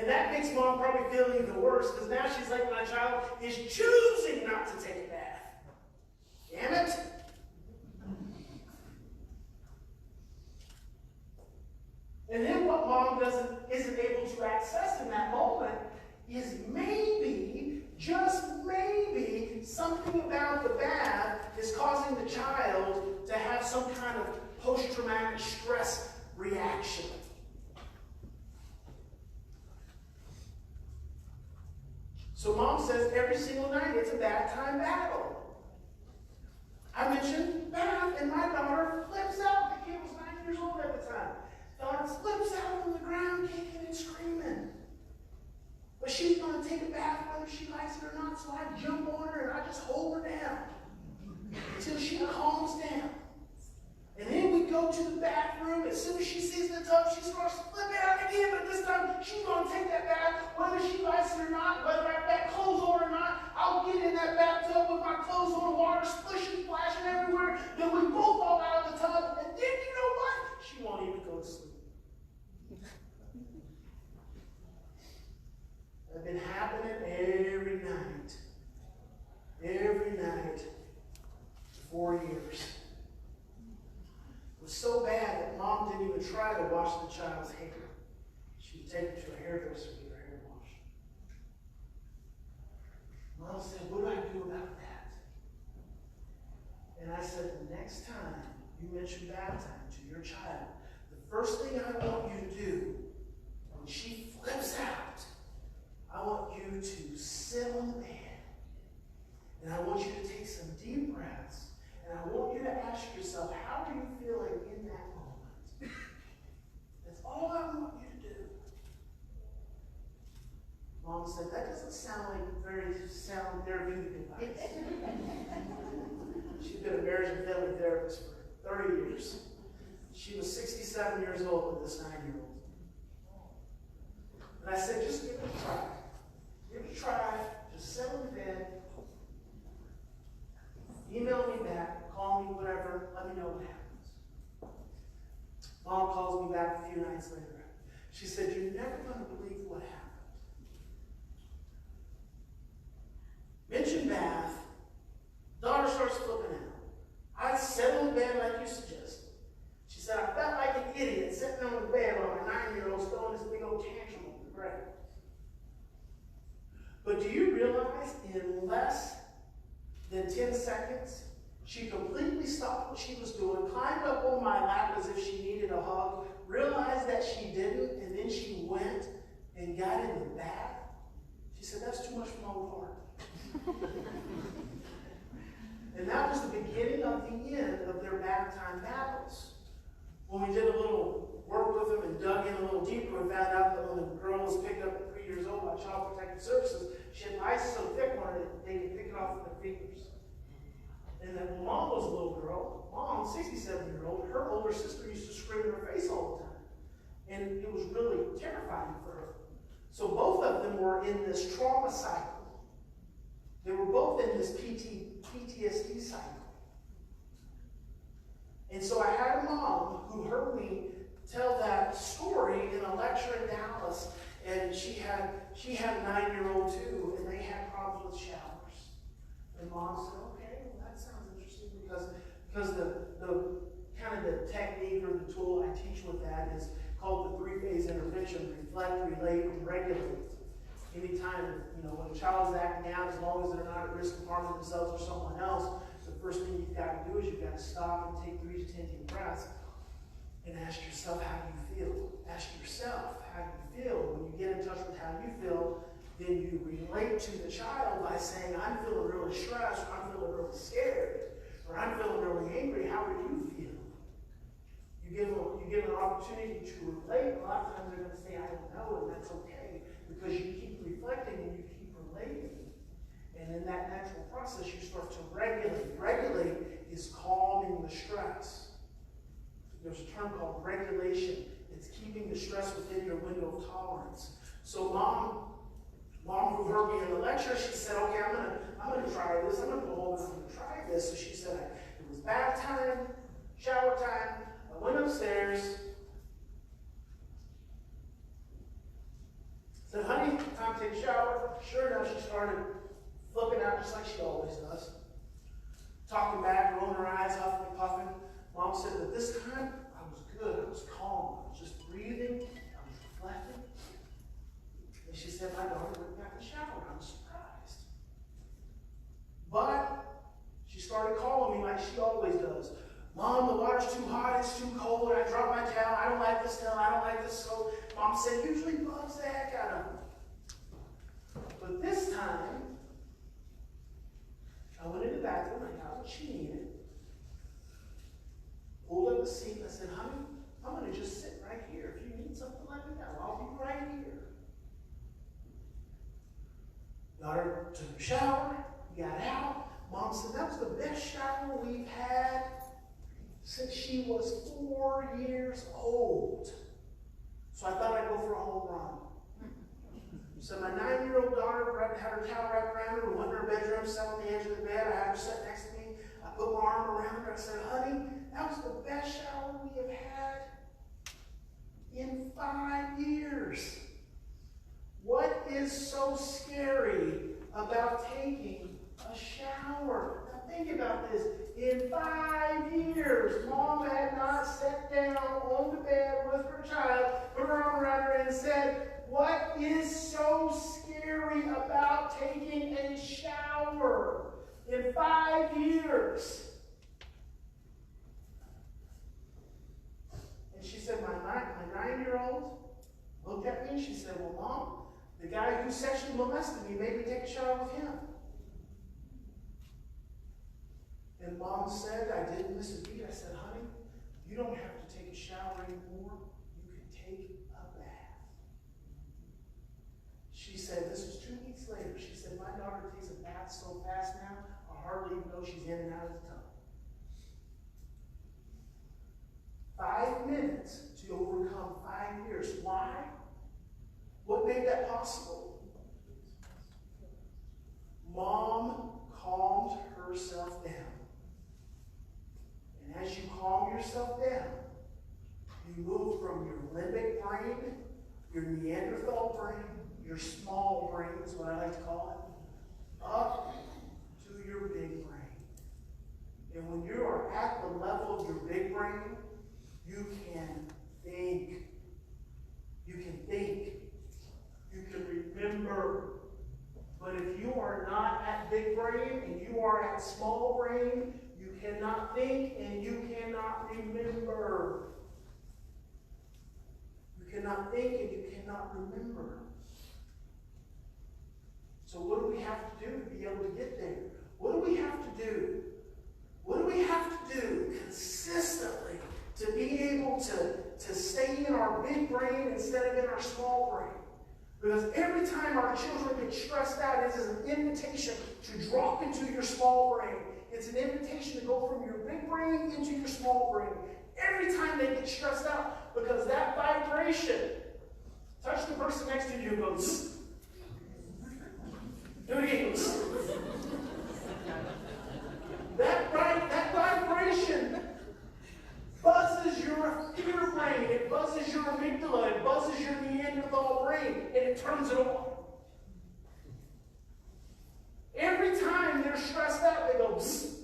And that makes mom probably feel even worse, because now she's like, my child is choosing not to take a bath. Damn it. And then what mom isn't able to access in that moment is maybe, just maybe, something about the bath is causing the child to have some kind of post-traumatic stress reaction. So mom says every single night it's a bath time battle. I mentioned bath, and my daughter flips out. The kid was 9 years old at the time. Daughter flips out on the ground, kicking and screaming. But she's going to take a bath whether she likes it or not, so I jump on her and I just hold her down until she calms down. And then we go to the bathroom. As soon as she sees the tub, she starts flipping out again, but this time she's going to take that bath whether she likes it or not, whether I've got clothes on or not. I'll get in that bathtub with my clothes on, water splishing, splashing everywhere. Then we both fall out of the tub, and then you know what? She won't even go to sleep. It's been happening every night. Every night for 4 years. It was so bad that mom didn't even try to wash the child's hair. She would take it to a hairdresser to get her hair washed. Mom said, what do I do about that? And I said, the next time you mention bath time to your child, the first thing I want you to do, when she flips out, I want you to sit on the bed, and I want you to take some deep breaths, and I want you to ask yourself, how are you feeling in that moment? That's all I want you to do. Mom said, that doesn't sound like very sound therapeutic advice. She's been a marriage and family therapist for 30 years. She was 67 years old with this 9-year-old. And I said, just give it a try. Give it a try. Just sit on the bed. Email me back, call me, whatever. Let me know what happens. Mom calls me back a few nights later. She said, you're never going to believe what happened. Mention bath. Daughter starts flipping out. I sat on the bed like you suggested. She said, I felt like an idiot sitting on the bed while my 9-year-old throwing this big old tantrum on the ground. But do you realize in less than 10 seconds, she completely stopped what she was doing, climbed up on my lap as if she needed a hug, realized that she didn't, and then she went and got in the bath? She said, that's too much for my old heart. And that was the beginning of the end of their bath time battles. When we did a little work with them and dug in a little deeper, we found out that when the girl was picked up at 3 years old by Child Protective Services, she had ice so thick on her that they could pick it off with their fingers. And then when Mom was a little girl, Mom, 67-year-old, her older sister used to scream in her face all the time. And it was really terrifying for her. So both of them were in this trauma cycle. They were both in this PTSD cycle. And so I had a mom who heard me tell that story in a lecture in Dallas, and she had a 9-year-old too, and they had problems with showers. And Mom said, okay, well that sounds interesting, because the kind of the technique or the tool I teach with that is called the 3-phase intervention: reflect, relate, and regulate. Anytime, when a child is acting out, as long as they're not at risk of harming themselves or someone else, the first thing you've got to do is you've got to stop and take 3 to 10 deep breaths and ask yourself, how do you feel? Ask yourself, how do you feel? When you get in touch with how you feel, then you relate to the child by saying, I'm feeling really stressed, or I'm feeling really scared, or I'm feeling really angry. How are you feeling? You give an opportunity to relate. A lot of times they're going to say, I don't know, and that's okay, because you keep reflecting and you keep relating. And in that natural process, you start to regulate. Regulate is calming the stress. There's a term called regulation. It's keeping the stress within your window of tolerance. So mom who heard me in the lecture, she said, okay, I'm gonna try this. I'm gonna go home and I'm gonna try this. So she said, it was bath time, shower time. I went upstairs. Said, water's too hot, it's too cold, I drop my towel, I don't like this towel, I don't like this soap. Mom said, usually bugs the heck out of them. But this time, I went in the bathroom, I got what she needed, pulled up the seat, and I said, honey, I'm going to just sit right here. If you need something, let me know. I'll be right here. Got her to the shower, got out. Mom said, that was the best shower we've had since she was 4 years old. So I thought I'd go for a home run. So my 9-year-old daughter had her towel wrapped around her. We went in her bedroom, sat on the edge of the bed. I had her sit next to me. I put my arm around her. I said, honey, that was the best shower we have had in 5 years. What is so scary about taking a shower? Now think about this. In 5 years, Mom had not sat down on the bed with her child, put her arm around her and said, what is so scary about taking a shower? In 5 years. And she said, my 9-year-old looked at me and she said, well, Mom, the guy who sexually molested me made me take a shower with him. And Mom said, I didn't miss a beat. I said, honey, you don't have to take a shower anymore. You can take a bath. She said, this was 2 weeks later. She said, my daughter takes a bath so fast now, I hardly even know she's in and out of the tub. 5 minutes to overcome 5 years. Why? What made that possible? Mom calmed herself down. And as you calm yourself down, you move from your limbic brain, your Neanderthal brain, your small brain is what I like to call it, up to your big brain. And when you are at the level of your big brain, you can think. You can think. You can remember. But if you are not at big brain and you are at small brain, you cannot think and you cannot remember. You cannot think and you cannot remember. So what do we have to do to be able to get there? What do we have to do? What do we have to do consistently to be able to stay in our big brain instead of in our small brain? Because every time our children get stressed out, it is an invitation to drop into your small brain. It's an invitation to go from your big brain into your small brain. Every time they get stressed out, because that vibration, touch the person next to you and go, zzz. Do it again. Zzz. That vibration buzzes your fear brain, it buzzes your amygdala, it buzzes your Neanderthal brain, and it turns it on. Every time they're stressed out, they go, psst,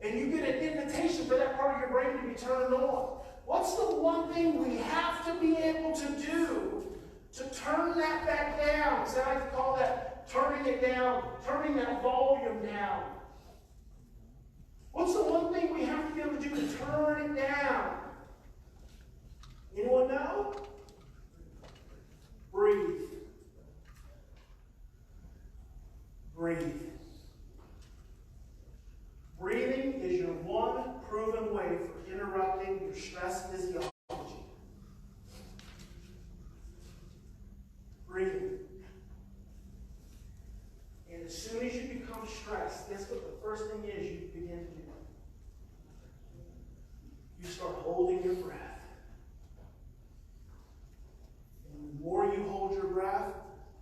and you get an invitation for that part of your brain to be turned on. What's the one thing we have to be able to do to turn that back down? So I like to call that turning it down, turning that volume down. What's the one thing we have to be able to do to turn it down? Anyone know? Breathe. Breathe. Breathing is your one proven way for interrupting your stress physiology. Breathing. And as soon as you become stressed, guess what the first thing is you begin to do? You start holding your breath. And the more you hold your breath,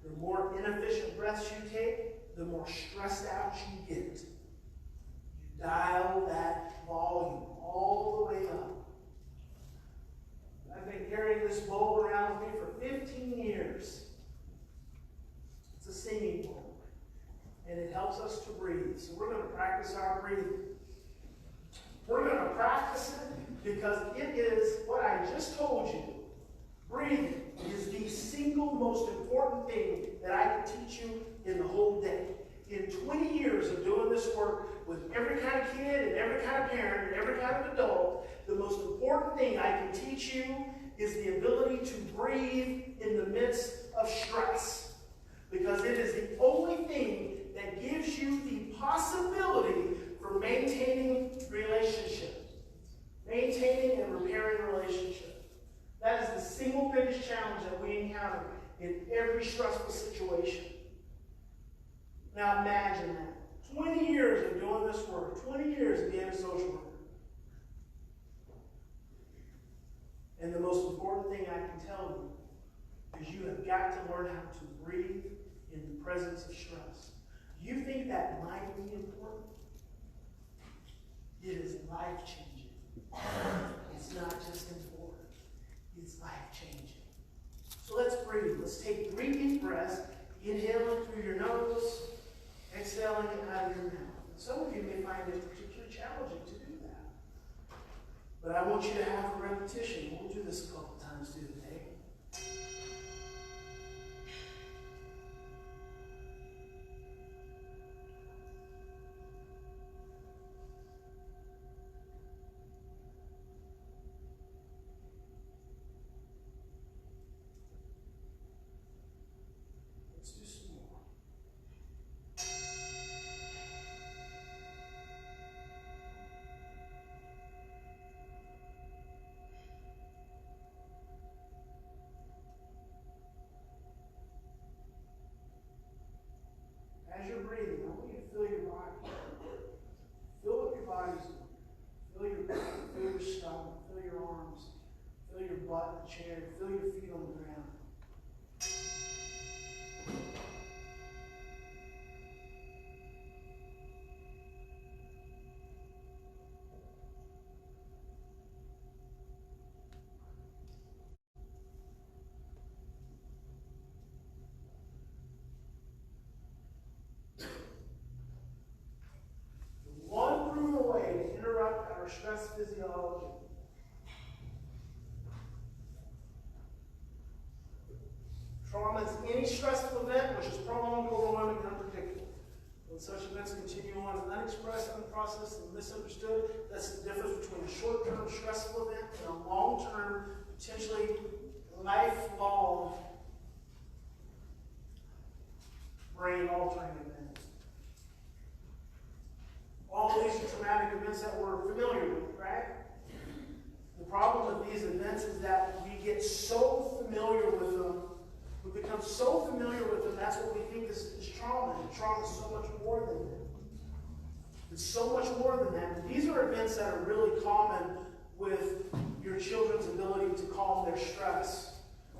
the more inefficient breaths you take, the more stressed out you get. You dial that volume all the way up. I've been carrying this bowl around with me for 15 years. It's a singing bowl. And it helps us to breathe. So we're going to practice our breathing. We're going to practice it because it is what I just told you. Breathing is the single most important thing that I can teach you in the whole day. In 20 years of doing this work with every kind of kid and every kind of parent and every kind of adult, the most important thing I can teach you is the ability to breathe in the midst of stress. Because it is the only thing that gives you the possibility for maintaining relationship. Maintaining and repairing relationship. That is the single biggest challenge that we encounter in every stressful situation. Now imagine that. 20 years of doing this work. 20 years of being a social worker. And the most important thing I can tell you is you have got to learn how to breathe in the presence of stress. Do you think that might be important? It is life-changing. It's not just important. It's life-changing. So let's breathe. Let's take 3 deep breaths. Inhaling through your nose, exhaling it out of your mouth. Some of you may find it particularly challenging to do that. But I want you to have a repetition. We'll do this a couple times through the day. Let's do some more. As you're breathing, I want you to feel your body. Feel what your body's doing. Feel your back, feel your stomach, feel your arms, feel your butt in the chair, feel your feet on the ground. One proven way to interrupt our stress physiology trauma is any stressful event which is prolonged, overwhelming, and unpredictable. When such events continue on as unexpressed, unprocessed, and misunderstood, that's the difference between a short-term stressful event and a long-term, potentially lifelong brain-altering event. All of these are traumatic events that we're familiar with, right? The problem with these events is that we get so familiar with them, we become so familiar with them, that's what we think is trauma. And trauma is so much more than that. It's so much more than that. And these are events that are really common with your children's ability to calm their stress.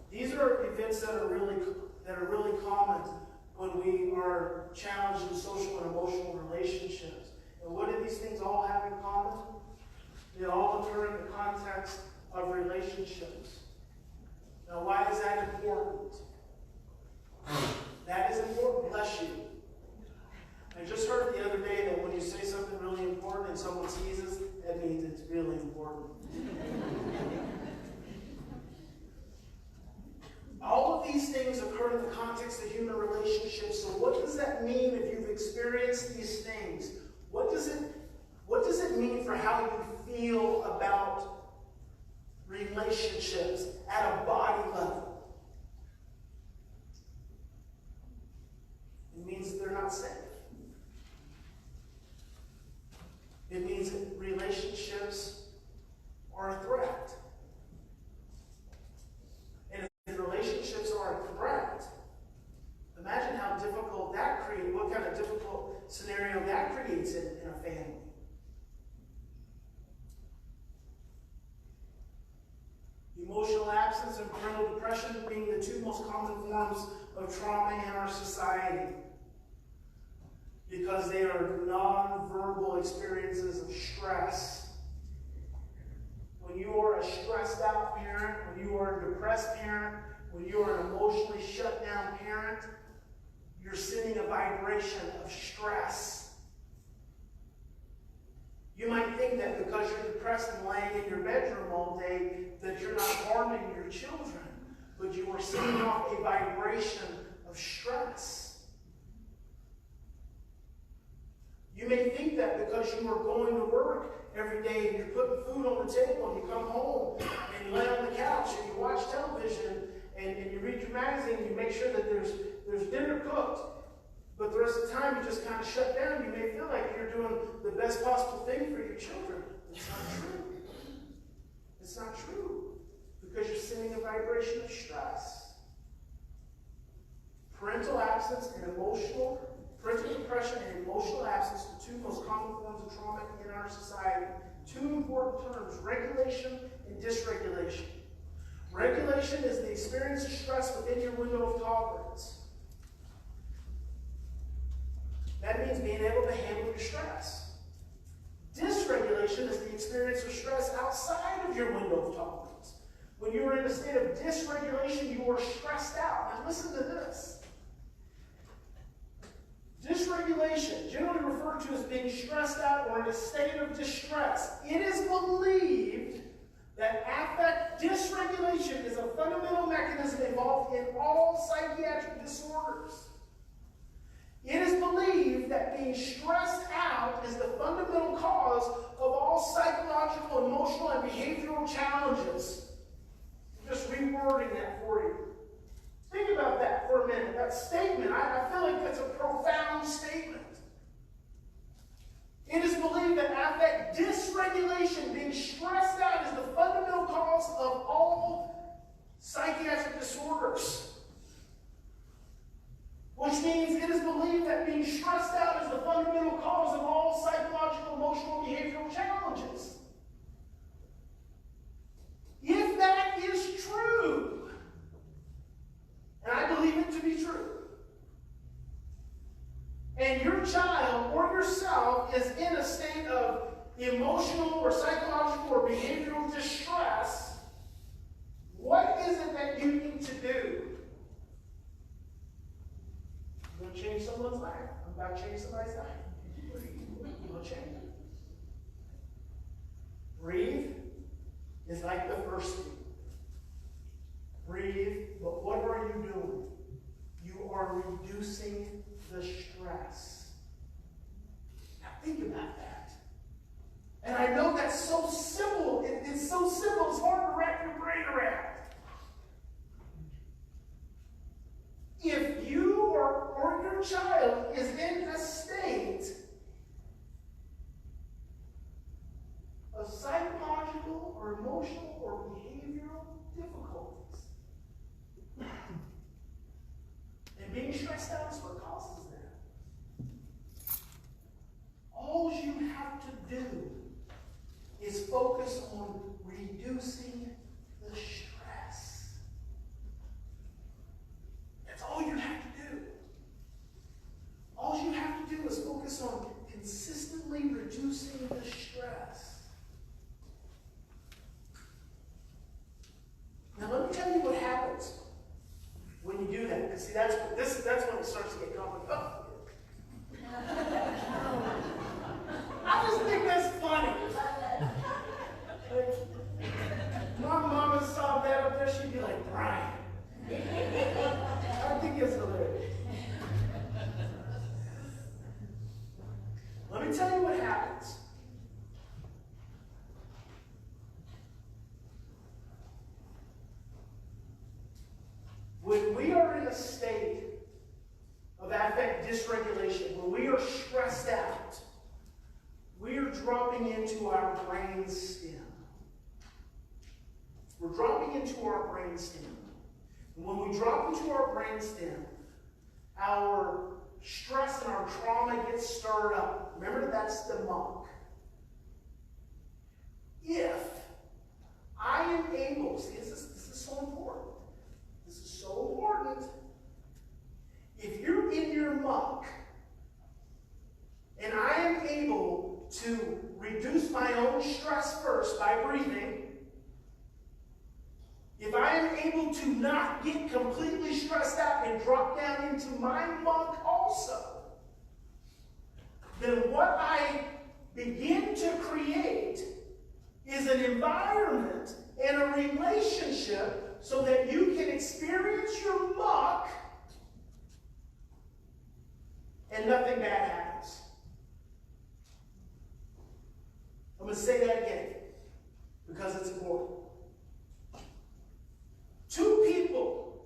These are events that are really common when we are challenged in social and emotional relationships. And what do these things all have in common? They all occur in the context of relationships. Now, why is that important? That is important, bless you. I just heard the other day that when you say something really important and someone sneezes, that means it's really important. All of these things occur in the context of human relationships. So what does that mean if you've experienced these things? What does it mean for how you feel about relationships at a body level? It means that they're not safe. It means that relationships are a threat. And if relationships are a threat, imagine how difficult that creates, what kind of difficult scenario that creates in a family. Emotional absence and parental depression being the 2 most common forms of trauma in our society, because they are non-verbal experiences of stress. When you are a stressed out parent, when you are a depressed parent, when you are an emotionally shut down parent, you're sending a vibration of stress. You might think that because you're depressed and laying in your bedroom all day, that you're not harming your children, but you are sending off a vibration of stress. You may think that because you are going to work every day and you're putting food on the table and you come home and you lay on the couch and you watch television and you read your magazine and you make sure that there's dinner cooked. But the rest of the time you just kind of shut down. You may feel like you're doing the best possible thing for your children. It's not true. It's not true. Because you're sending a vibration of stress. Parental depression and emotional absence, the two most common forms of trauma in our society. Two important terms, regulation and dysregulation. Regulation is the experience of stress within your window of tolerance. That means being able to handle your stress. Dysregulation is the experience of stress outside of your window of tolerance. When you are in a state of dysregulation, you are stressed out. Now listen to this. Dysregulation, generally referred to as being stressed out or in a state of distress. It is believed that affect dysregulation is a fundamental mechanism involved in all psychiatric disorders. It is believed that being stressed out is the fundamental cause of all psychological, emotional, and behavioral challenges. I'm just rewording that for you. Think about that for a minute. That statement, I feel like that's a profound statement. It is believed that affect dysregulation, being stressed out, is the fundamental cause of all psychiatric disorders. Which means it is believed that being stressed out is the fundamental cause of all psychological, emotional, behavioral challenges. If that is true, and I believe it to be true, and your child or yourself is in a state of emotional or psychological or behavioral distress, what is it that you need to do? You're going to change someone's life. I'm about to change somebody's life. You're going to change it. Breathe is like the first thing. Breathe, but what are you doing? You are reducing the stress. Now think about that. And I know that's so simple. It's so simple, it's hard to wrap your brain around. If you or your child is in a state of psychological or emotional or behavioral difficulties, and being stressed out is what causes that. All you have to do is focus on reducing the stress. That's all you have to do. All you have to do is focus on consistently reducing the stress. Now let me tell you what happens when you do that. Because see, that's when it starts to get complicated. I just think that's funny. Like, my mama saw that up there, she'd be like, Brian. I think it's hilarious. Let me tell you what happens. When we are in a state of affect dysregulation, when we are stressed out, we are dropping into our brain stem. We're dropping into our brain stem. And when we drop into our brain stem, our stress and our trauma gets stirred up. Remember, that's the muck. If I am able, see, this is so important. This is so important. If you're in your muck, and I am able to reduce my own stress first by breathing, if I am able to not get completely stressed out and drop down into my muck also, then what I begin to create is an environment and a relationship so that you can experience your muck and nothing bad happens. I'm going to say that again because it's important. Two people.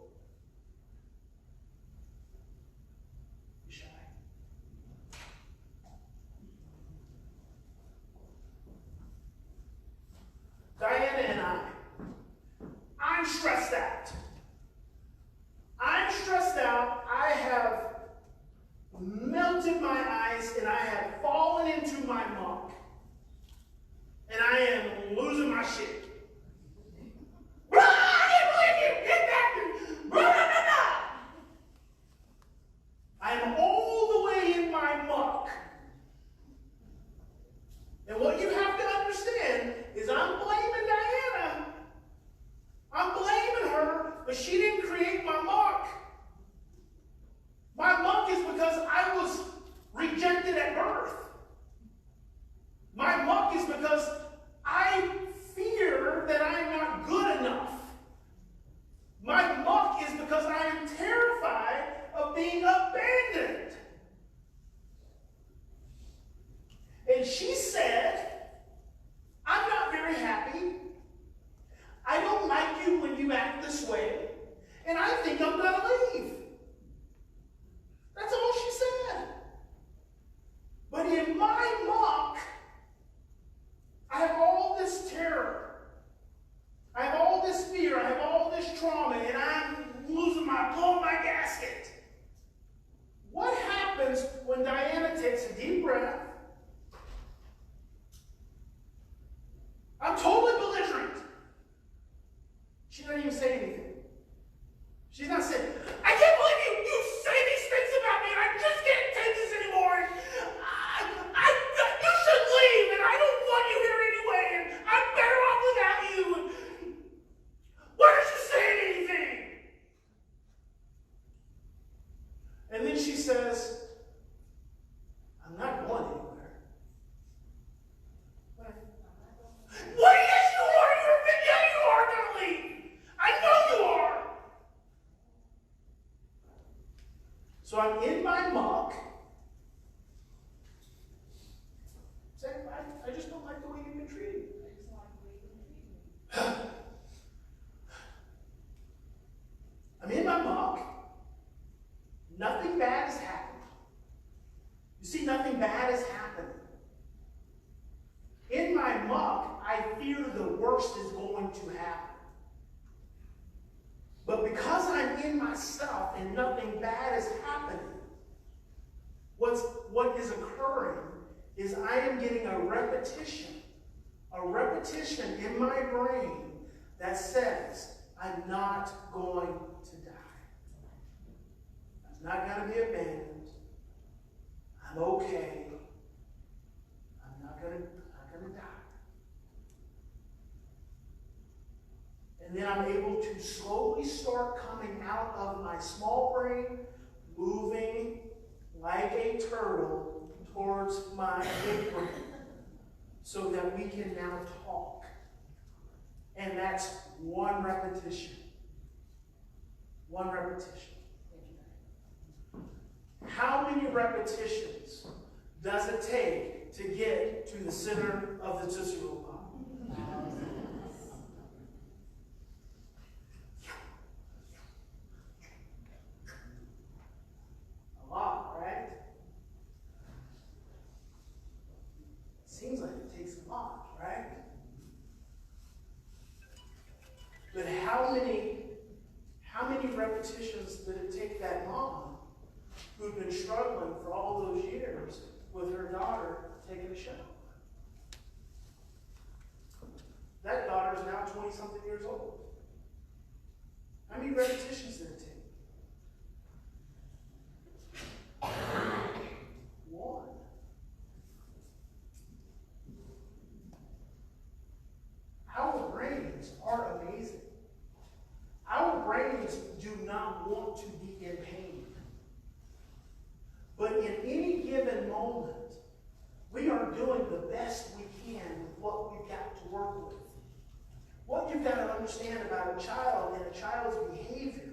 You shy? Diana and I'm stressed out. I'm stressed out. I have melted my eyes and I have fallen into my muck. And I am losing my shit. I can't believe you did that. I am all the way in my muck. And what you have to understand is I'm blaming Diana. I'm blaming her, but she didn't create my muck. My muck is because I was rejected at birth. My muck is because I fear that I am not good enough. My muck is because I am terrified of being abandoned. And she said, I'm not very happy. I don't like you when you act this way. And I think I'm going to leave. That's all she said. But in my muck, I have all this terror. I have all this fear. I have all this trauma. And I'm blowing my gasket. What happens when Diana takes a deep breath? I'm totally belligerent. She doesn't even say anything. She's not saying, I can't believe you say these things about me, and I just can't take this anymore. And you should leave, and I don't want you here anyway, and I'm better off without you. And why aren't you saying anything? And then she says, I'm not going anywhere. What? Yes, you are. Yeah, you are going to leave. I know you are. So I'm in my muck. Saying, I just don't like the way you've been treated. I'm in my muck. Nothing bad has happened. You see, nothing bad has happened. In my muck, I fear the worst is going to happen. But because I'm in myself and nothing bad is happening, what is occurring is I am getting a repetition in my brain that says, I'm not going to die. I'm not going to be abandoned. I'm okay. I'm not going to die. And then I'm able to slowly start coming out of my small brain, moving like a turtle towards my big brain, so that we can now talk. And that's one repetition. One repetition. How many repetitions does it take to get to the center of the Tootsie Roll Pop? A lot, right? Seems like it takes a lot, right? But how many repetitions did it take that mom who'd been struggling for all those years with her daughter taking a shower? That daughter is now 20-something years old. How many repetitions did it take? One. Our brains are amazing. Our brains do not want to be in pain. But in any given moment, we are doing the best we can with what we've got to work with. What you've got to understand about a child and a child's behavior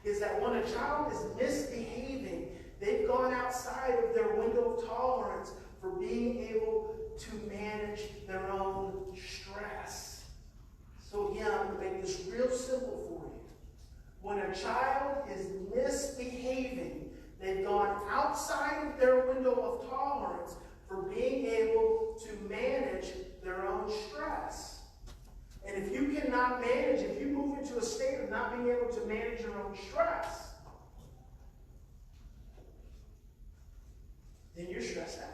is that when a child is misbehaving, they've gone outside of their window of tolerance for being able to manage their chronic stress, then you're stressed out.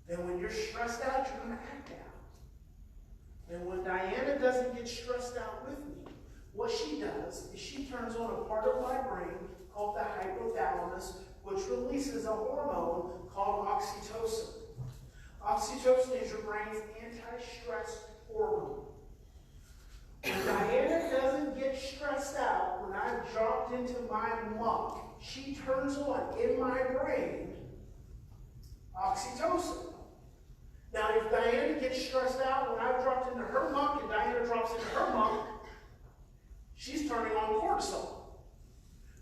And when you're stressed out, you're going to act out. And when Diana doesn't get stressed out with me, what she does is she turns on a part of my brain called the hypothalamus, which releases a hormone called oxytocin. Oxytocin is your brain's anti-stress hormone. When Diana doesn't get stressed out, when I've dropped into my muck, she turns on in my brain oxytocin. Now, if Diana gets stressed out when I've dropped into her muck and Diana drops into her muck, she's turning on cortisol.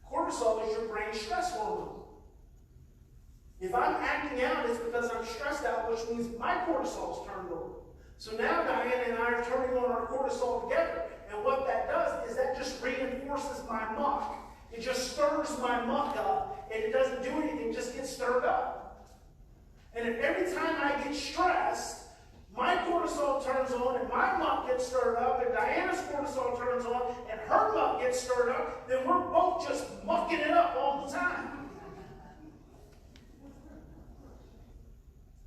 Cortisol is your brain's stress hormone. If I'm acting out, it's because I'm stressed out, which means my cortisol is turned on. So now Diana and I are turning on our cortisol together. And what that does is that just reinforces my muck. It just stirs my muck up, and it doesn't do anything, it just gets stirred up. And if every time I get stressed, my cortisol turns on and my muck gets stirred up, and Diana's cortisol turns on and her muck gets stirred up, then we're both just mucking it up all the time.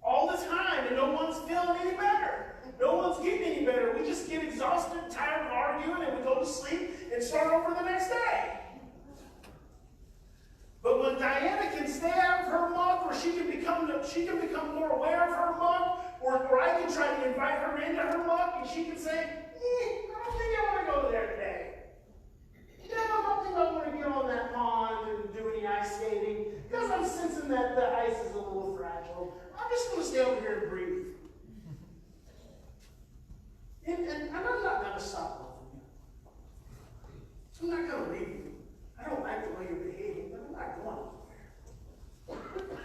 All the time, and no one's feeling any better. No one's getting any better. We just get exhausted, tired of arguing, and we go to sleep and start over the next day. But when Diana can stay out of her muck, or she can become more aware of her muck, or I can try to invite her into her muck, and she can say, I don't think I want to go there today. I don't think I want to get on that pond and do any ice skating, because I'm sensing that the ice is a little fragile. I'm just going to stay over here and breathe. And I'm not going to stop loving you. I'm not going to leave you. I don't like the way you're behaving, but I'm not going anywhere.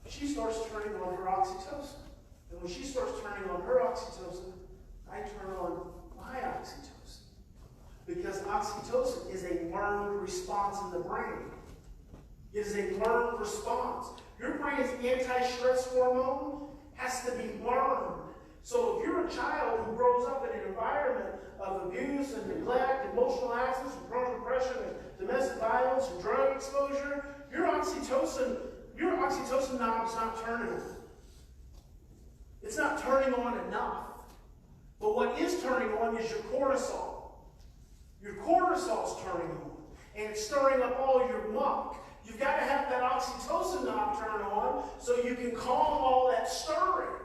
She starts turning on her oxytocin. And when she starts turning on her oxytocin, I turn on my oxytocin. Because oxytocin is a learned response in the brain. It is a learned response. Your brain's anti-stress hormone has to be learned. So if you're a child who grows up in an environment of abuse and neglect, emotional absence, and chronic depression, and domestic violence, and drug exposure, your oxytocin knob's not turning on. It's not turning on enough. But what is turning on is your cortisol. Your cortisol's turning on, and it's stirring up all your muck. You've got to have that oxytocin knob turn on so you can calm all that stirring.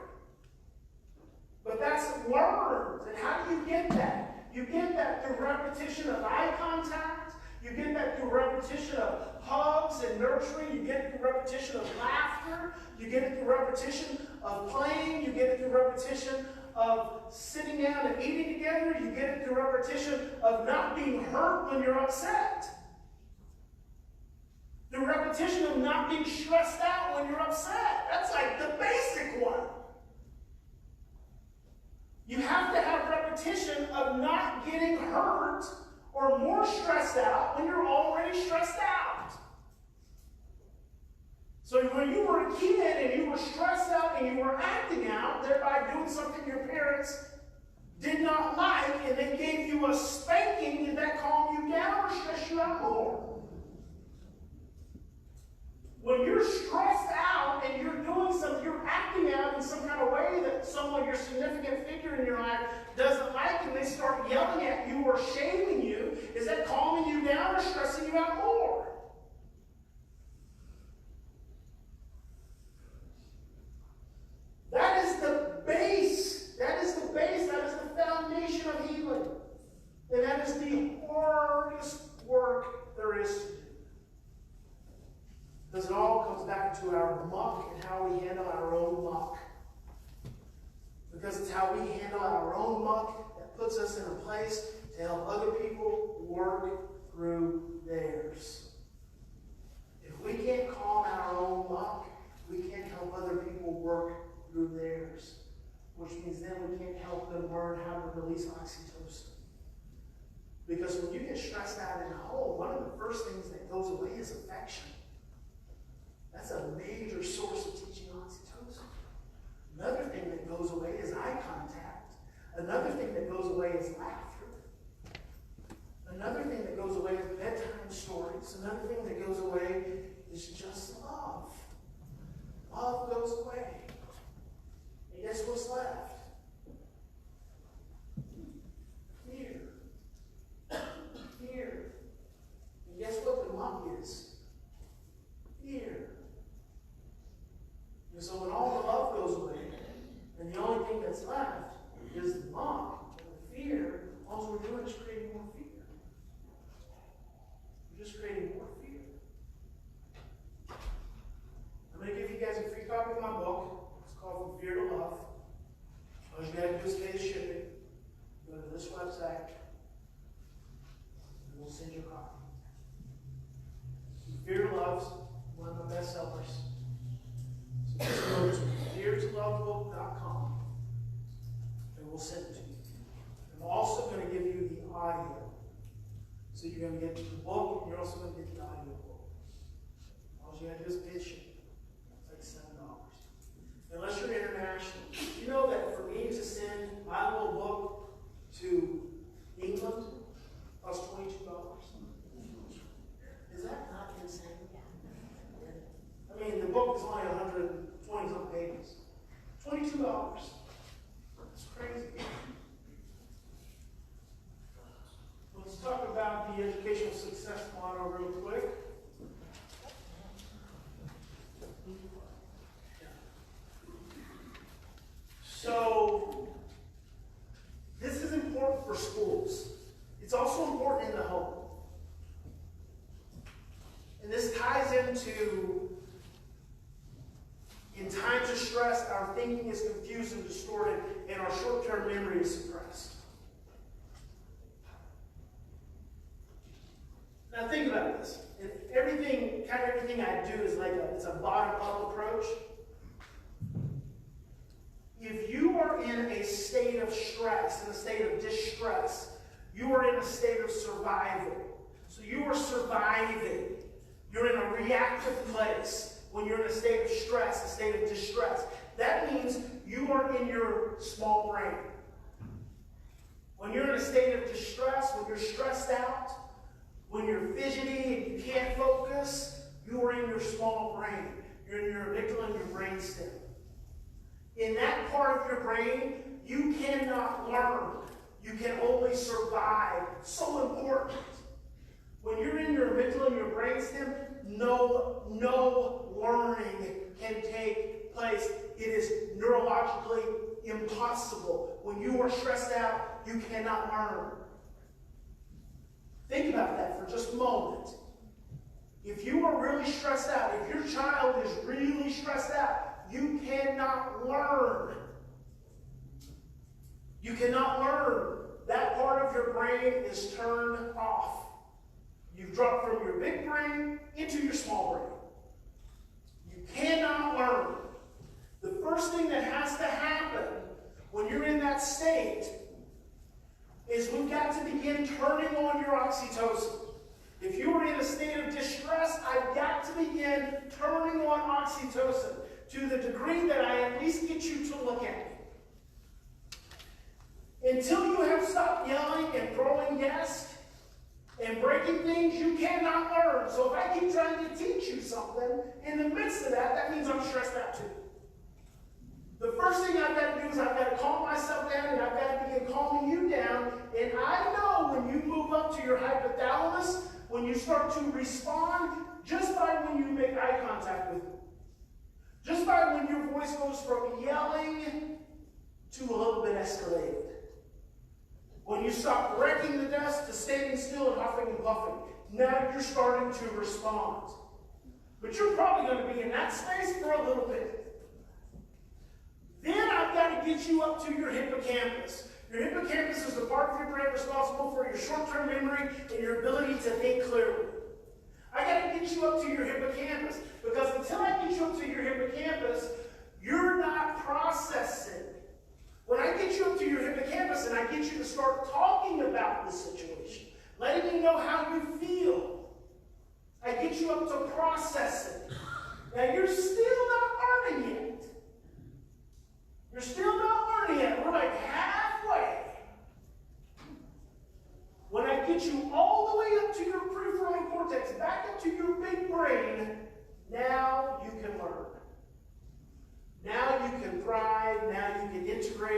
But that's learned. And how do you get that? You get that through repetition of eye contact. You get that through repetition of hugs and nurturing. You get it through repetition of laughter. You get it through repetition of playing. You get it through repetition of sitting down and eating together. You get it through repetition of not being hurt when you're upset. The repetition of not being stressed out when you're upset. That's like the basic one. You have to have repetition of not getting hurt or more stressed out when you're already stressed out. So when you were a kid and you were stressed out and you were acting out, thereby doing something your parents did not like, and they gave you a spanking, did that calm you down or stress you out more? When you're stressed out and you're doing something, you're acting out in some kind of way that someone, your significant figure in your life, doesn't like, and they start yelling at you or shaming you, is that calming you down or stressing you out more? That is the base. That is the base. That is the foundation of healing. And that is the hardest work there is to do. Because it all comes back to our muck and how we handle our own muck. Because it's how we handle our own muck that puts us in a place to help other people work through theirs. If we can't calm our own muck, we can't help other people work through theirs. Which means then we can't help them learn how to release oxytocin. Because when you get stressed out in a home, one of the first things that goes away is affection. That's a major source of teaching oxytocin. Another thing that goes away is eye contact. Another thing that goes away is laughter. Another thing that goes away is bedtime stories. Another thing that goes away is just love. Love goes away. And guess what's left? Fear. Fear. And guess what the muck is? Fear. And so when all the love goes away, and the only thing that's left is the muck and the fear, all we're doing is creating more fear. We're just creating more fear. I'm going to give you guys a free copy of my book. It's called From Fear to Love. All you got to do is pay the shipping. Go to this website, and we'll send you a copy. From Fear to Love is one of my best sellers. So just go to feartolovebook.com, and we'll send it to you. I'm also going to give you the audio. So you're going to get the book, and you're also going to get the audio book. All you got to do is pay the shipping. It's like $7. Unless you're international. You know that for me to send my little book to England costs $22? Is that not insane? I mean, the book is only 120 some pages. $22. That's crazy. Let's talk about the educational success model real quick. So, this is important for schools. It's also important in the home. And this ties into, in times of stress, our thinking is confused and distorted, and our short-term memory is suppressed. Now think about this. Everything I do is like it's a bottom-up approach. If you are in a state of stress, in a state of distress, you are in a state of survival. So you are surviving. You're in a reactive place when you're in a state of stress, a state of distress. That means you are in your small brain. When you're in a state of distress, when you're stressed out, when you're fidgety and you can't focus, you are in your small brain. You're in your amygdala and your brainstem. In that part of your brain, you cannot learn. You can only survive. So important. When you're in your amygdala and your brainstem, no learning can take place. It is neurologically impossible. When you are stressed out, you cannot learn. Think about that for just a moment. If you are really stressed out, if your child is really stressed out, you cannot learn. You cannot learn. That part of your brain is turned off. You've dropped from your big brain into your small brain. You cannot learn. The first thing that has to happen when you're in that state is we've got to begin turning on your oxytocin. If you are in a state of distress, I've got to begin turning on oxytocin to the degree that I at least get you to look at me. Until you have stopped yelling and throwing desks and breaking things, you cannot learn. So if I keep trying to teach you something, in the midst of that, that means I'm stressed out too. The first thing I've got to do is I've got to calm myself down, and I've got to begin calming you down. And I know when you move up to your hypothalamus, when you start to respond, just by when you make eye contact with me. Just by when your voice goes from yelling to a little bit escalated. When you stop wrecking the desk to standing still and huffing and puffing. Now you're starting to respond. But you're probably going to be in that space for a little bit. Then I've got to get you up to your hippocampus. Your hippocampus is the part of your brain responsible for your short-term memory and your ability to think clearly. I got to get you up to your hippocampus, because until I get you up to your hippocampus, you're not processing. When I get you up to your hippocampus and I get you to start talking about the situation, letting you know how you feel, I get you up to processing. Now you're still not learning yet. You're still not learning yet. We're like halfway. When I get you all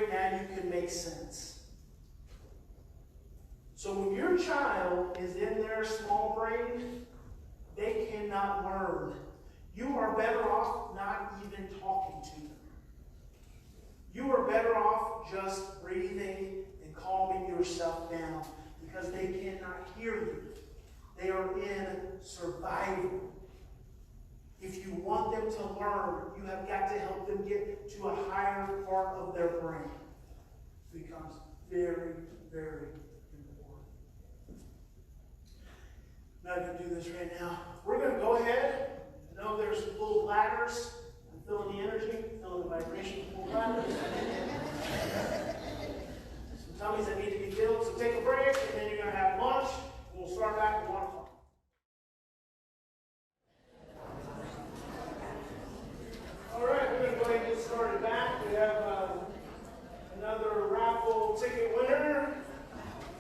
great, now you can make sense. So when your child is in their small brain, they cannot learn. You are better off not even talking to them. You are better off just breathing and calming yourself down because they cannot hear you. They are in survival. If you want them to learn, you have got to help them get to a higher part of their brain. It becomes very, very important. Now I can do this right now. We're going to go ahead. I know there's little bladders. I'm feeling the energy, feeling the vibration of the bladders. Some tummies that need to be filled. So take a break, and then you're going to have lunch. We'll start back at 1 o'clock. All right, we're going to go ahead and get started back. We have another raffle ticket winner,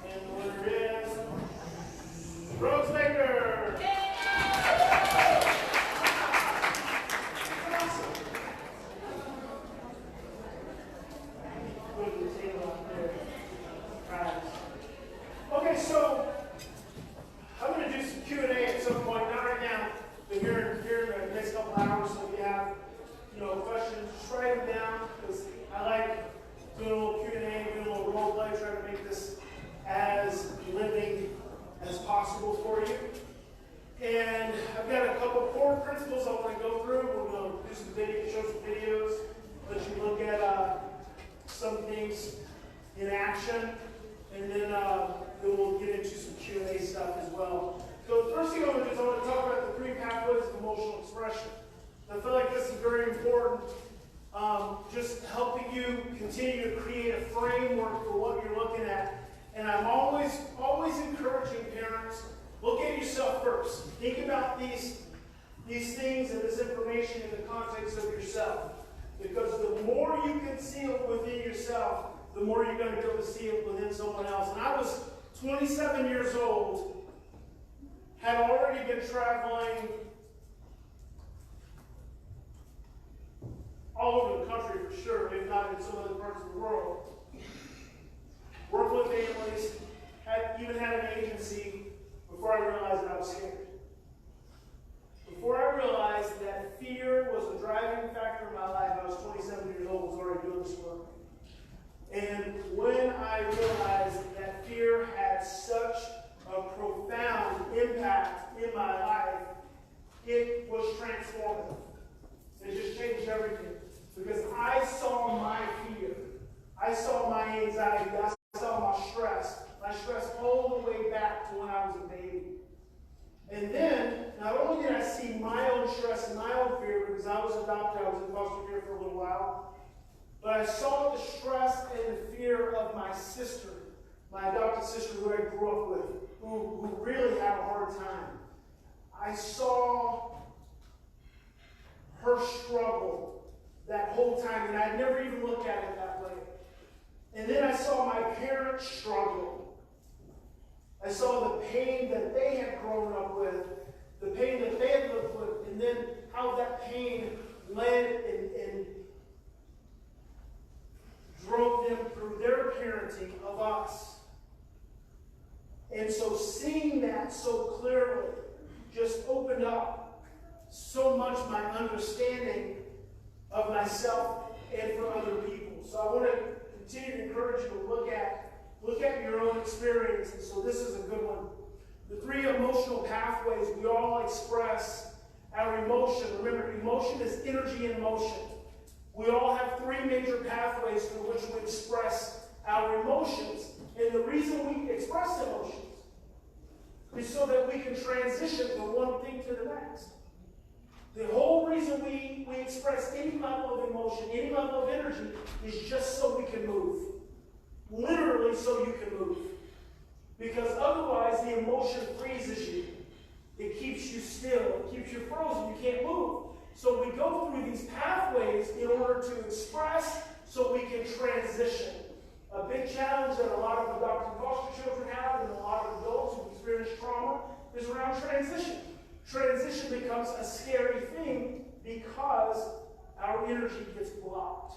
and the winner is Rose Baker. Okay, so I'm going to do some Q&A at some point, not right now, but here in the next couple hours. So if you have, questions, just write them down, because I like doing a little Q&A, doing a little role play, trying to make this as living as possible for you. And I've got a couple core principles I want to go through. We're going to do some videos, show some videos, let you look at some things in action, and then we'll get into some Q&A stuff as well. So the first thing I want to do is I want to talk about the 3 pathways of emotional expression. I feel like this is very important, just helping you continue to create a framework for what you're looking at. And I'm always encouraging parents, look at yourself first. Think about these things and this information in the context of yourself. Because the more you can see it within yourself, the more you're going to be able to see it within someone else. And I was 27 years old, had already been traveling all over the country for sure, if not in some other parts of the world. Worked with families, even had an agency before I realized that I was scared. Before I realized that fear was the driving factor in my life, I was 27 years old, was already doing this work. And when I realized that fear had such a profound impact in my life, it was transformative. It just changed everything. Because I saw my fear, I saw my anxiety, I saw my stress all the way back to when I was a baby. And then, not only did I see my own stress and my own fear, because I was adopted, I was in foster care for a little while, but I saw the stress and the fear of my sister, my adopted sister who I grew up with, who really had a hard time. I saw her struggle that whole time, and I'd never even looked at it that way. And then I saw my parents struggle. I saw the pain that they had grown up with, the pain that they had lived with, and then how that pain led and drove them through their parenting of us. And so seeing that so clearly just opened up so much my understanding of myself and for other people. So I want to continue to encourage you to look at your own experience. And so this is a good one. The 3 emotional pathways we all express our emotion. Remember, emotion is energy in motion. We all have 3 major pathways through which we express our emotions. And the reason we express emotions is so that we can transition from one thing to the next. The whole reason we express any level of emotion, any level of energy, is just so we can move. Literally so you can move. Because otherwise the emotion freezes you. It keeps you still. It keeps you frozen. You can't move. So we go through these pathways in order to express so we can transition. A big challenge that a lot of adopted foster children have and a lot of adults who experience trauma is around transition. Transition becomes a scary thing because our energy gets blocked.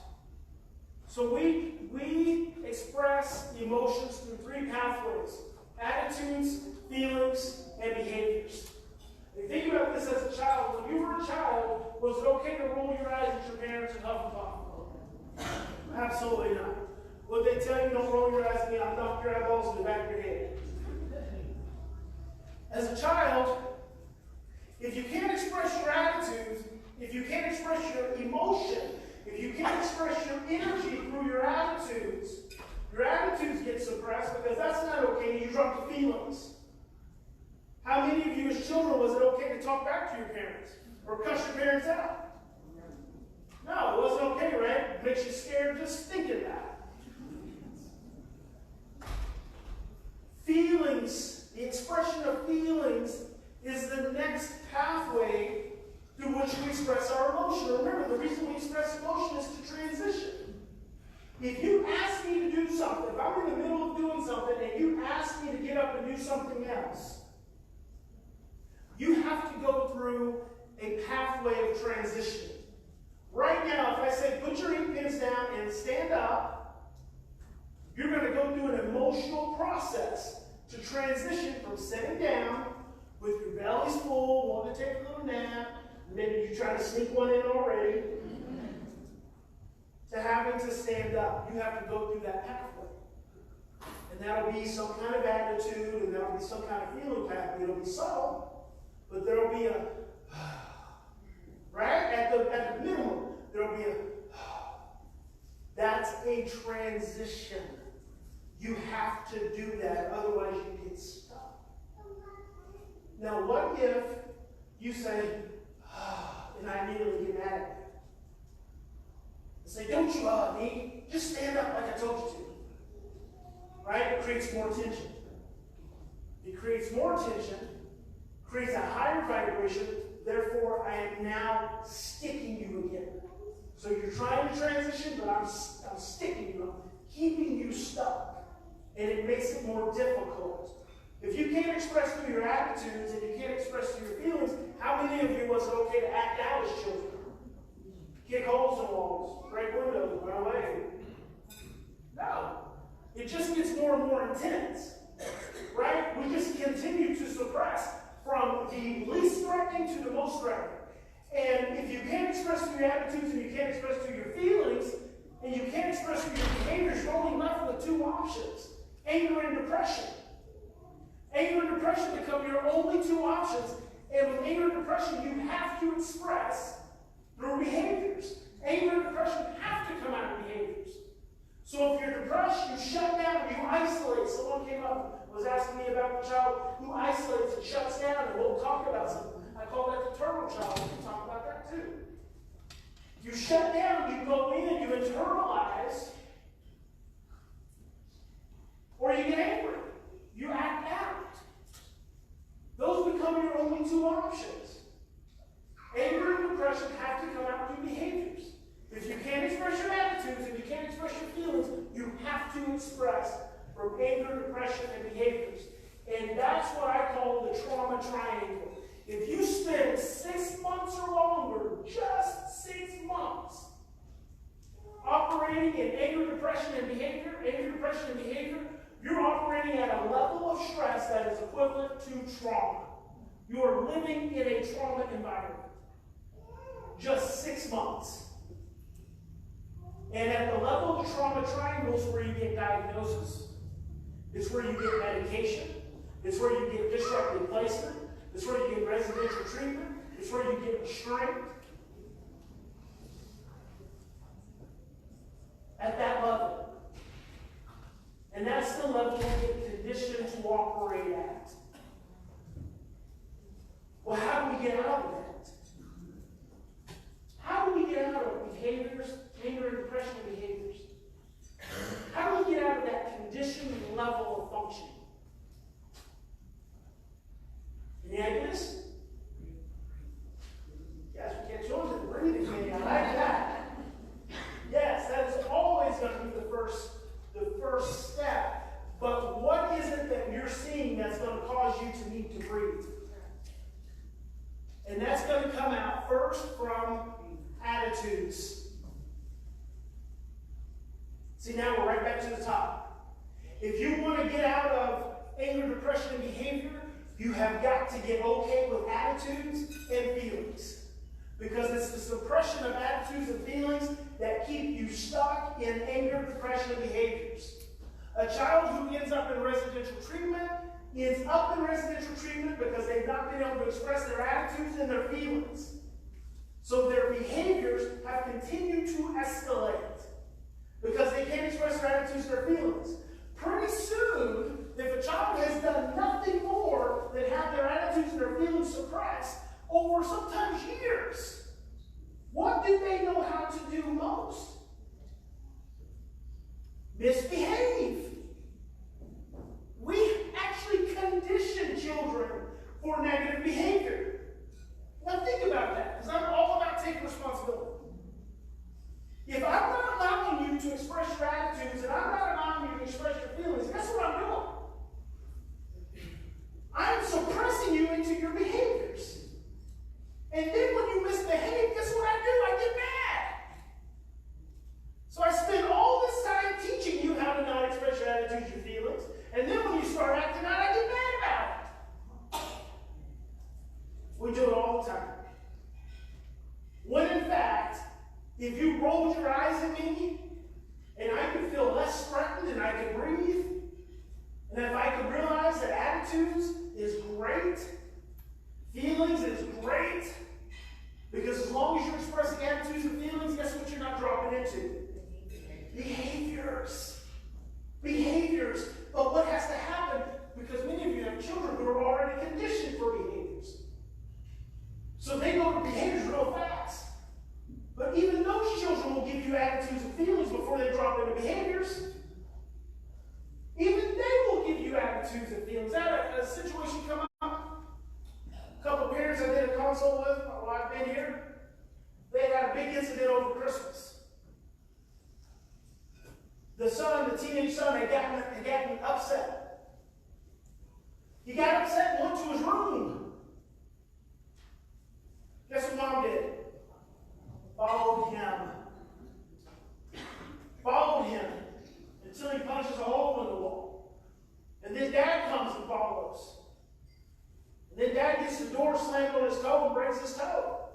So we express emotions through three pathways: attitudes, feelings, and behaviors. And think about this as a child. When you were a child, was it okay to roll your eyes at your parents and huff and puff? Absolutely not. Would they tell you, don't roll your eyes at me, I'll knock your eyeballs in the back of your head? As a child, if you can't express your attitudes, if you can't express your emotion, if you can't express your energy through your attitudes get suppressed because that's not okay. You drop the feelings. How many of you as children was it okay to talk back to your parents or cuss your parents out? No, it wasn't okay, right? It makes you scared just thinking that. Feelings, the expression of feelings is the next pathway through which we express our emotion. Remember, the reason we express emotion is to transition. If you ask me to do something, if I'm in the middle of doing something and you ask me to get up and do something else, you have to go through a pathway of transition. Right now, if I say put your ink pens down and stand up, you're going to go through an emotional process to transition from sitting down with your belly's full, wanting to take a little nap, maybe you try to sneak one in already, to having to stand up. You have to go through that pathway. And that'll be some kind of attitude, and that'll be some kind of feeling pathway. It'll be subtle, but there'll be a, right? At the minimum, there'll be a, that's a transition. You have to do that, otherwise you get stuck. Now, what if you say, and I immediately get mad at you? Say, don't you me? Just stand up like I told you to. Right? It creates more tension. It creates more tension, creates a higher vibration, therefore I am now sticking you again. So you're trying to transition, but I'm sticking you, I'm keeping you stuck. And it makes it more difficult. If you can't express through your attitudes and you can't express through your feelings, how many of you was it okay to act out as children? Kick holes in walls, break windows, run away? No. It just gets more and more intense. Right? We just continue to suppress from the least threatening to the most threatening. And if you can't express through your attitudes and you can't express through your feelings, and you can't express through your behaviors, you're only left with two options: anger and depression. Anger and depression become your only two options. And with anger and depression, you have to express through behaviors. Anger and depression have to come out of behaviors. So if you're depressed, you shut down, you isolate. Someone came up and was asking me about the child who isolates and shuts down and won't talk about something. I call that the turtle child. We can talk about that too. You shut down, you go in, you internalize, or you get angry. You act out. Those become your only two options. Anger and depression have to come out through behaviors. If you can't express your attitudes and you can't express your feelings, you have to express from anger, depression, and behaviors. And that's what I call the trauma triangle. If you spend 6 months or longer, just 6 months, operating in anger, depression, and behavior, you're operating at a level of stress that is equivalent to trauma. You are living in a trauma environment. Just 6 months. And at the level of the trauma triangle is where you get diagnosis. It's where you get medication. It's where you get disruptive placement. It's where you get residential treatment. It's where you get restraint. At that level. And that's the level you get conditioned to operate at. Well, how do we get out of that? How do we get out of behaviors, anger and depression behaviors? How do we get out of that conditioned level of functioning? Any ideas? Yes, we get yours and breathing, man. I like that. Yes, that is always going to be the first step. But what is it that you're seeing that's going to cause you to need to breathe? And that's going to come out first from attitudes. See, now we're right back to the top. If you want to get out of anger, depression, and behavior, you have got to get okay with attitudes and feelings. Because it's the suppression of attitudes and feelings that keep you stuck in anger, depression, and behaviors. A child who ends up in residential treatment ends up in residential treatment because they've not been able to express their attitudes and their feelings. So their behaviors have continued to escalate because they can't express their attitudes and their feelings. Pretty soon, if a child has done nothing more than have their attitudes and their feelings suppressed over sometimes years, what do they know how to do most? Misbehave. We actually condition children for negative behavior. Now think about that, because I'm all about taking responsibility. If I'm not allowing you to express your attitudes and I'm not allowing you to express your feelings, guess what I'm doing? I'm suppressing you into your behaviors. And then when you misbehave, guess what I do? I get mad. So I spend all this time teaching you how to not express your attitudes, your feelings, and then when you start acting out, I get mad about it. We do it all the time. When in fact, if you rolled your eyes at me, and I could feel less threatened and I could breathe, and if I could realize that attitudes is great, feelings is great, because as long as you're expressing attitudes and feelings, guess what you're not dropping into? Behaviors. Behaviors. But what has to happen, because many of you have children who are already conditioned for behaviors. So they go to behaviors real fast. But even those children will give you attitudes and feelings before they drop into behaviors. Even they will give you attitudes and feelings. I had a situation come up. A couple of parents I did a consult with while I've been here. They had a big incident over Christmas. The teenage son, had gotten upset. He got upset and went to his room. Guess what mom did? Followed him until he punches a hole in the wall. And then dad comes and follows. And then dad gets the door slammed on his toe and breaks his toe.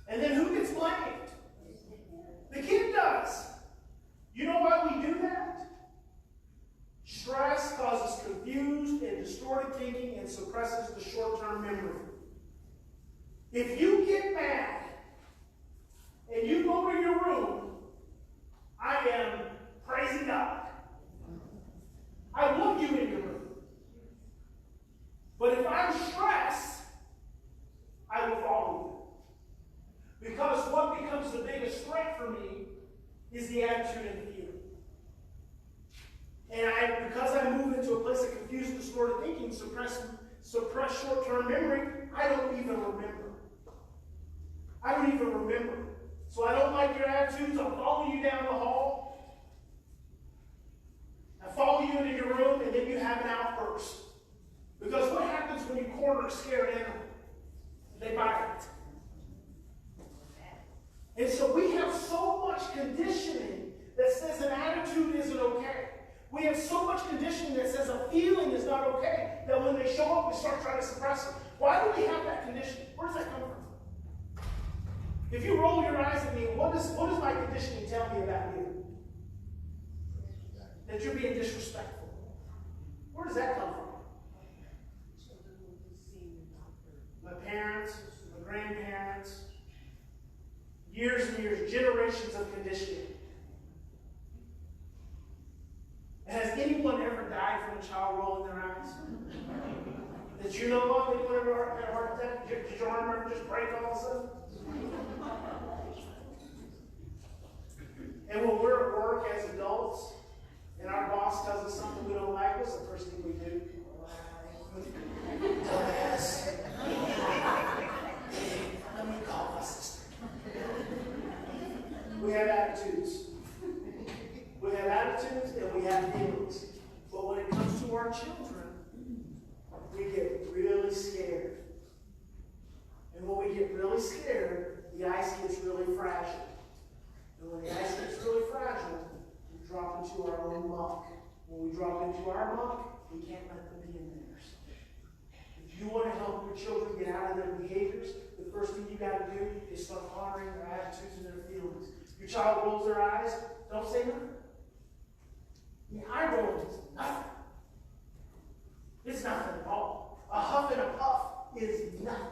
And then who gets blamed? The kid does. You know why we do that? Stress causes confused and distorted thinking and suppresses the short-term memory. If you get mad and you go to your room, I am praising God. I want you in your room. But if I'm stressed, I will follow you. Because what becomes the biggest threat for me is the attitude and the feeling. And because I move into a place of confused, distorted thinking, suppress short-term memory, I don't even remember. So I don't like your attitudes. I'll follow you down the hall. I follow you into your room, and then you have an outburst. Because what happens when you corner a scared animal? They bite. And so we have so much conditioning that says an attitude isn't okay. We have so much conditioning that says a feeling is not okay, that when they show up, we start trying to suppress them. Why do we have that conditioning? Where does that come from? If you roll your eyes at me, what does my conditioning tell me about you? That you're being disrespectful. Where does that come from? My parents, my grandparents, years and years, generations of conditioning. Has anyone ever died from a child rolling their eyes? Did you know of? Anyone ever had a heart attack? Did your arm ever just break all of a sudden? And when we're at work as adults, and our boss tells us something we don't like, what's the first thing we do? Dumbass. Let me call my sister. We have attitudes. We have attitudes and we have feelings. But when it comes to our children, we get really scared. And when we get really scared, the ice gets really fragile. And when the ice gets really fragile, drop into our own muck. When we drop into our muck, we can't let them be in theirs. If you want to help your children get out of their behaviors, the first thing you got to do is start honoring their attitudes and their feelings. Your child rolls their eyes, don't say nothing. The eye roll is nothing. It's nothing at all. A huff and a puff is nothing.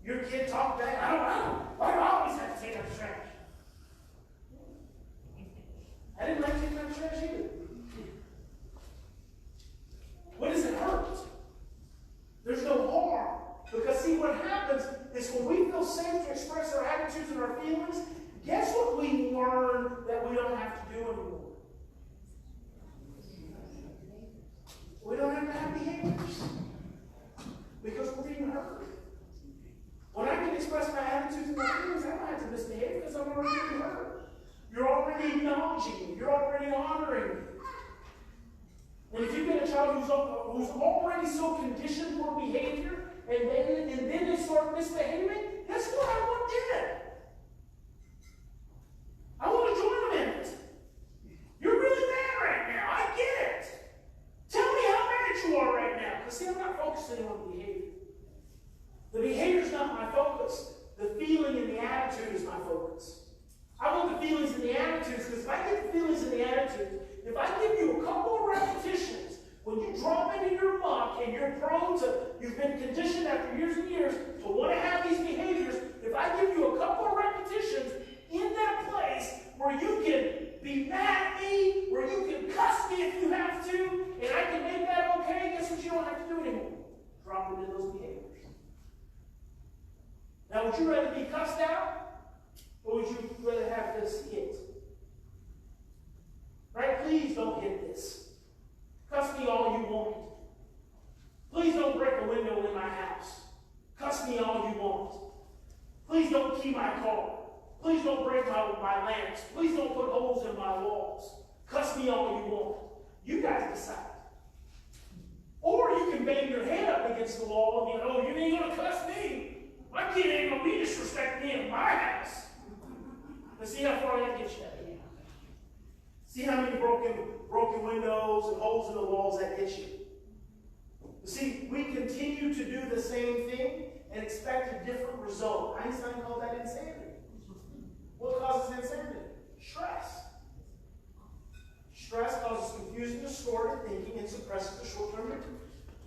Your kid talks back, I don't know. Why do I always have to take out the trash? I didn't like taking out the trash either. What does it hurt? There's no harm. Because see, what happens is when we feel safe to express our attitudes and our feelings, guess what we learn that we don't have to do anymore? We don't have to have behaviors. Because we're being heard. When I can express my attitudes and my feelings, I don't have to misbehave because I'm already being heard. You're already acknowledging me. You're already honoring me. And if you get a child who's already so conditioned for behavior, and then they start misbehaving, guess what? I want in. I want to join them in it. You're really mad right now. I get it. Tell me how mad you are right now. Because see, I'm not focusing on the behavior. The behavior is not my focus. The feeling and the attitude is my focus. I want the feelings and the attitudes, because if I get the feelings and the attitudes, if I give you a couple of repetitions, when you drop into your muck and you're prone to, you've been conditioned after years and years to want to have these behaviors, if I give you a couple of repetitions in that place where you can be mad at me, where you can cuss me if you have to, and I can make that okay, guess what you don't have to do anymore? Drop into those behaviors. Now, would you rather be cussed out? Or would you rather have this hit? Right? Please don't hit this. Cuss me all you want. Please don't break a window in my house. Cuss me all you want. Please don't key my car. Please don't break my lamps. Please don't put holes in my walls. Cuss me all you want. You guys decide. Or you can bang your head up against the wall and be like, oh, you ain't going to cuss me. My kid ain't going to be disrespecting me in my house. But see how far that gets you. See how many broken windows and holes in the walls that get you. See, we continue to do the same thing and expect a different result. Einstein called that insanity. What causes insanity? Stress. Stress causes confusing, distorted thinking, and suppresses the short-term memory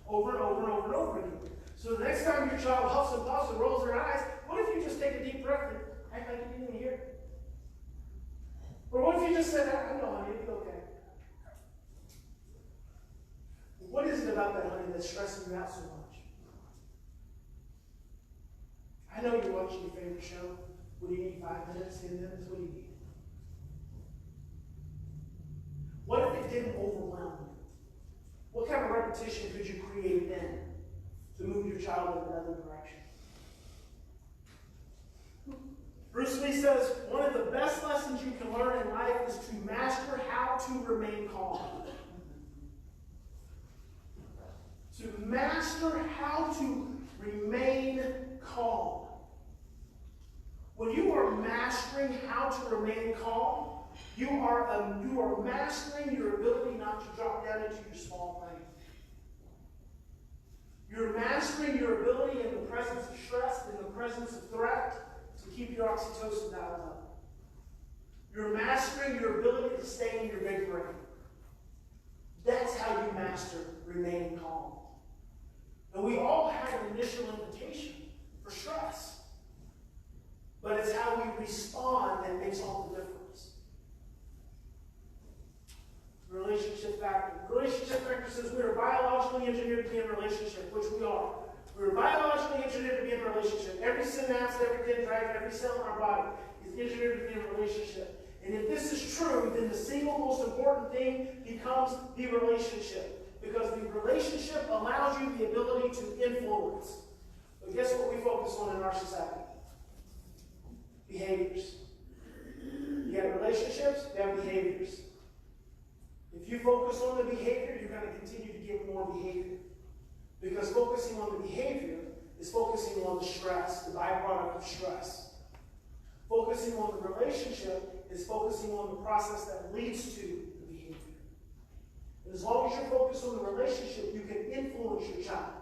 over and over and over and over again. So the next time your child huffs and puffs and rolls their eyes, what if you just take a deep breath and act like you didn't even hear it? Or what if you just said, I know, honey, it'll be okay. What is it about that, honey, that's stressing you out so much? I know you're watching your favorite show. What do you need, 5 minutes, 10 minutes? What do you need? What if it didn't overwhelm you? What kind of repetition could you create then to move your child in another direction? Bruce Lee says, one of the best lessons you can learn in life is to master how to remain calm. To master how to remain calm. When you are mastering how to remain calm, you are mastering your ability not to drop down into your small brain. You're mastering your ability in the presence of stress, in the presence of threat, to keep your oxytocin dialed up. You're mastering your ability to stay in your big brain. That's how you master remaining calm. And we all have an initial invitation for stress. But it's how we respond that makes all the difference. Relationship factor. Relationship factor says we are biologically engineered to be in a relationship, which we are. We are biologically engineered to be in a relationship. Every synapse, every dendrite, every cell in our body is engineered to be in a relationship. And if this is true, then the single most important thing becomes the relationship. Because the relationship allows you the ability to influence. But guess what we focus on in our society? Behaviors. You have relationships, you have behaviors. If you focus on the behavior, you're going to continue to get more behavior. Because focusing on the behavior is focusing on the stress, the byproduct of stress. Focusing on the relationship is is focusing on the process that leads to the behavior. And as long as you're focused on the relationship, you can influence your child.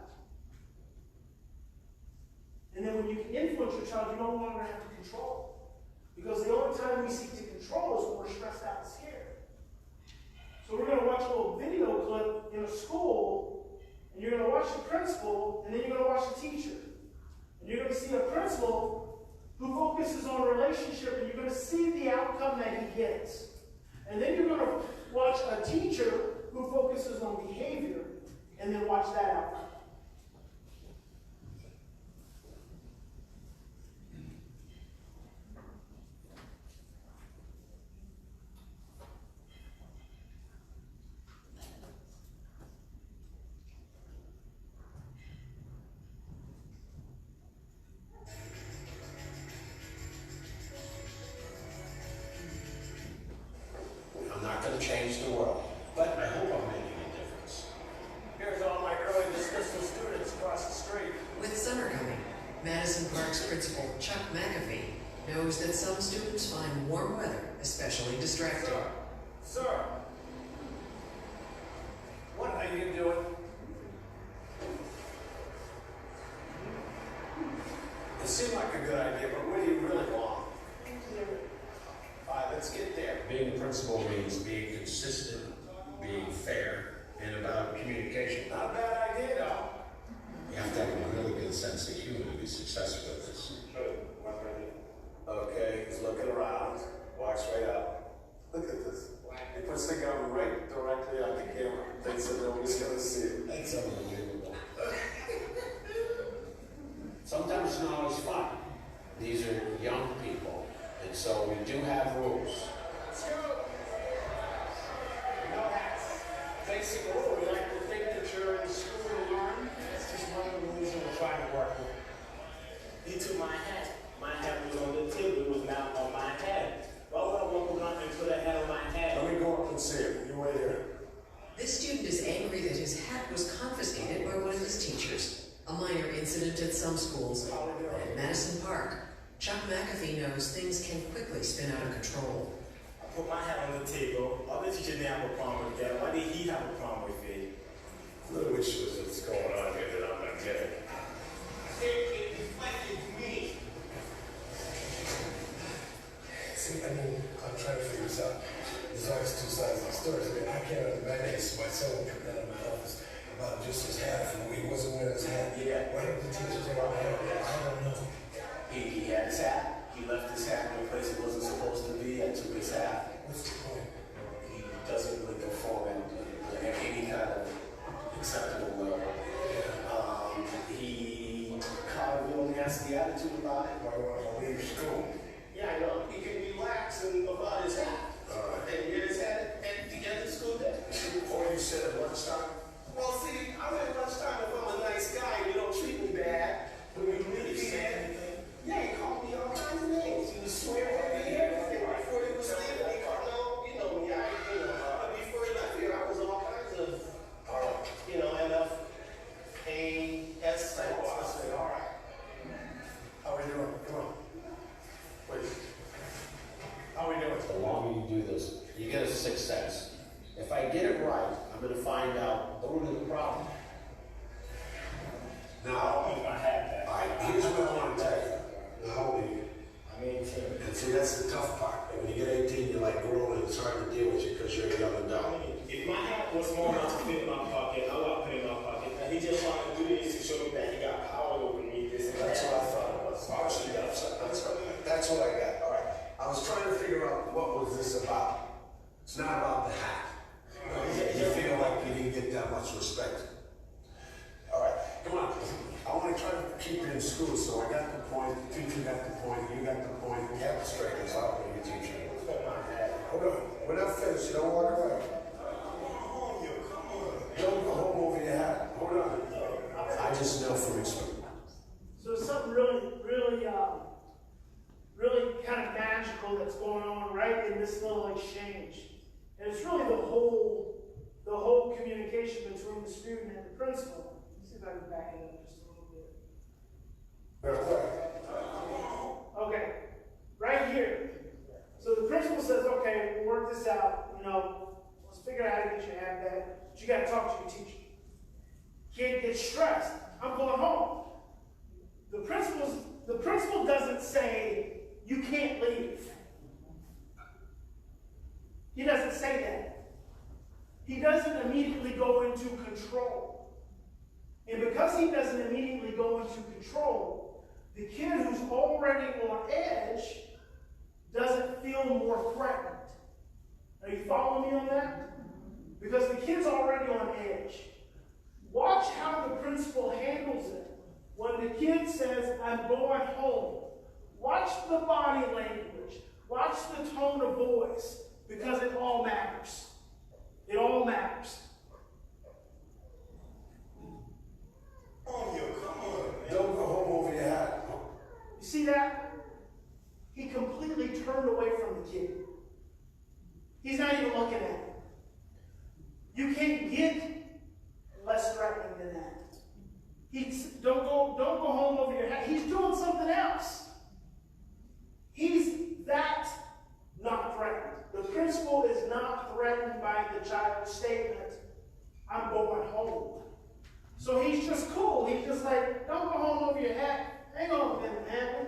And then when you can influence your child, you no longer have to control. Because the only time we seek to control is when we're stressed out and scared. So we're going to watch a little video clip in a school, and you're going to watch the principal, and then you're going to watch the teacher. And you're going to see a principal who focuses on relationship, and you're going to see the outcome that he gets. And then you're going to watch a teacher who focuses on behavior, and then watch that outcome. I'm not going to change the world, but I hope I'm making a difference. Here's all my early dismissal students across the street. With summer coming, Madison Park's principal, Chuck McAfee, knows that some students find warm weather especially distracting. Sir, what are you doing? It seemed like a good idea, but what do you really want? All right, let's get there. Being a principal means being consistent, being fair, and about communication. Not a bad idea, though. You have to have a really good sense of humor to be successful at this. Okay, he's looking around, walks right up. Look at this. He puts the gun right directly on the camera. Thinks that nobody's gonna see it. That's unbelievable. Sometimes it's not always fun. These are young people, and so we do have rules. Let's go. No hats. Basic rule. We like to think that you're in school to learn. That's just one of the rules that we're trying to work with. He took my hat. My hat was on the table. It was not on my head. Why would I walk around and put a hat on my head? Let me go up and see it. You wait here. This student is angry that his hat was confiscated by one of his teachers, a minor incident at some schools. But at Madison Park, Chuck McAfee knows things can quickly spin out of control. I put my hat on the table. Other teacher didn't have a problem with that. Why did he have a problem with it? Little issues that's going on here that I'm not getting. It reflected me. See, I'm trying to figure this out. There's always two sides of the story. I can't imagine my son come down to my office about just his hat from when he wasn't wearing his hat. Yeah. Why did the teacher take off my hat? I don't know. He had his hat. He left his hat in a place it wasn't supposed to be. I took his hat. What's the point? He doesn't really conform at any kind of acceptable level. He caught a real nasty attitude about it. Why want to leave school? Yeah, I know. He can relax about his hat. And get his hat at the end of the school day. Or you said at lunchtime? Well, see, I'm at lunchtime if I'm a nice guy and you don't treat me bad. When you really bad. Yeah, he called me all kinds of names. He was swearing at me everything. Before he was leaving, he called, no, you know me, but before he left here, I was all kinds of, MFAS type of stuff. All right. How are we doing? Come on. Wait. How are we doing? The longer you do this, you get a sixth sense. If I get it right, I'm going to find out the root of the problem. Now, I had that. all right, here's what I want to tell you. How old are you? I'm 18. And see, that's the tough part. When you get 18, you're like grown, and it's hard to deal with you because you're a young adult. If my hat was small enough to fit in my pocket, I would put it in my pocket. And he just wanted to do this to show me that he got power over me. This and That's that. what I thought it was. Obviously, that's what I got. All right. I was trying to figure out what was this about. It's not about the hat. You feel like you didn't get that much respect. All right, come on. I want to try to keep you in school, so I got the point. The teacher got the point. You got the point. You have to straighten this out with your teacher. Hold on. We're not finished. You don't walk away. Don't go home over your hat. Hold on. I just know from experience. So there's something really kind of magical that's going on right in this little exchange. And it's really the whole communication between the student and the principal. Let's see if I can back it up just a little bit. Okay, right here. So So the principal says, okay, we'll work this out, let's figure out how to get your hat back, but you gotta talk to your teacher. Kid gets stressed, I'm going home. The principal doesn't say, you can't leave. He doesn't say that. He doesn't immediately go into control. And because he doesn't immediately go into control, the kid who's already on edge doesn't feel more threatened. Are you following me on that? Because the kid's already on edge. Watch how the principal handles it. When the kid says, I'm going home, watch the body language. Watch the tone of voice, because it all matters. It all matters. Oh, yo, come on, man. Don't go home over your hat. You see that? He completely turned away from the kid. He's not even looking at him. You can't get less threatening than that. Don't go home over your head. He's doing something else. He's that not threatened. The principal is not threatened by the child's statement, I'm going home. So he's just cool. He's just like, don't go home over your hat. Hang on a minute, man.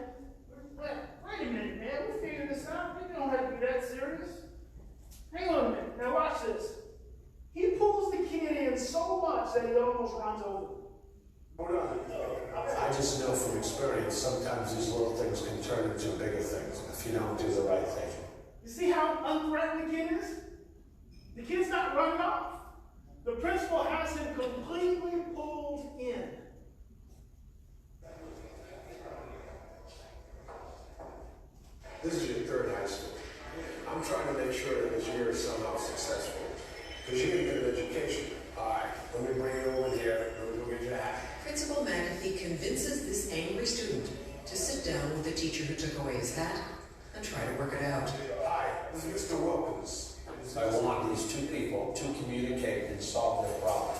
Wait a minute, man. We're figuring this out. We don't have to be that serious. Hang on a minute. Now watch this. He pulls the kid in so much that he almost runs over him. Hold on. I just know from experience, sometimes these little things can turn into bigger things if you don't do the right thing. You see how unthreatened the kid is? The kid's not running off. The principal has him completely pulled in. This is your third high school. I'm trying to make sure that this year is somehow successful. Because you're going to get an education. All right, let me bring you over here. Let me go get your hat. Principal McAfee convinces this angry student to sit down with the teacher who took away his hat and try to work it out. Hi, this is Mr. Wilkins. I want these two people to communicate and solve their problem.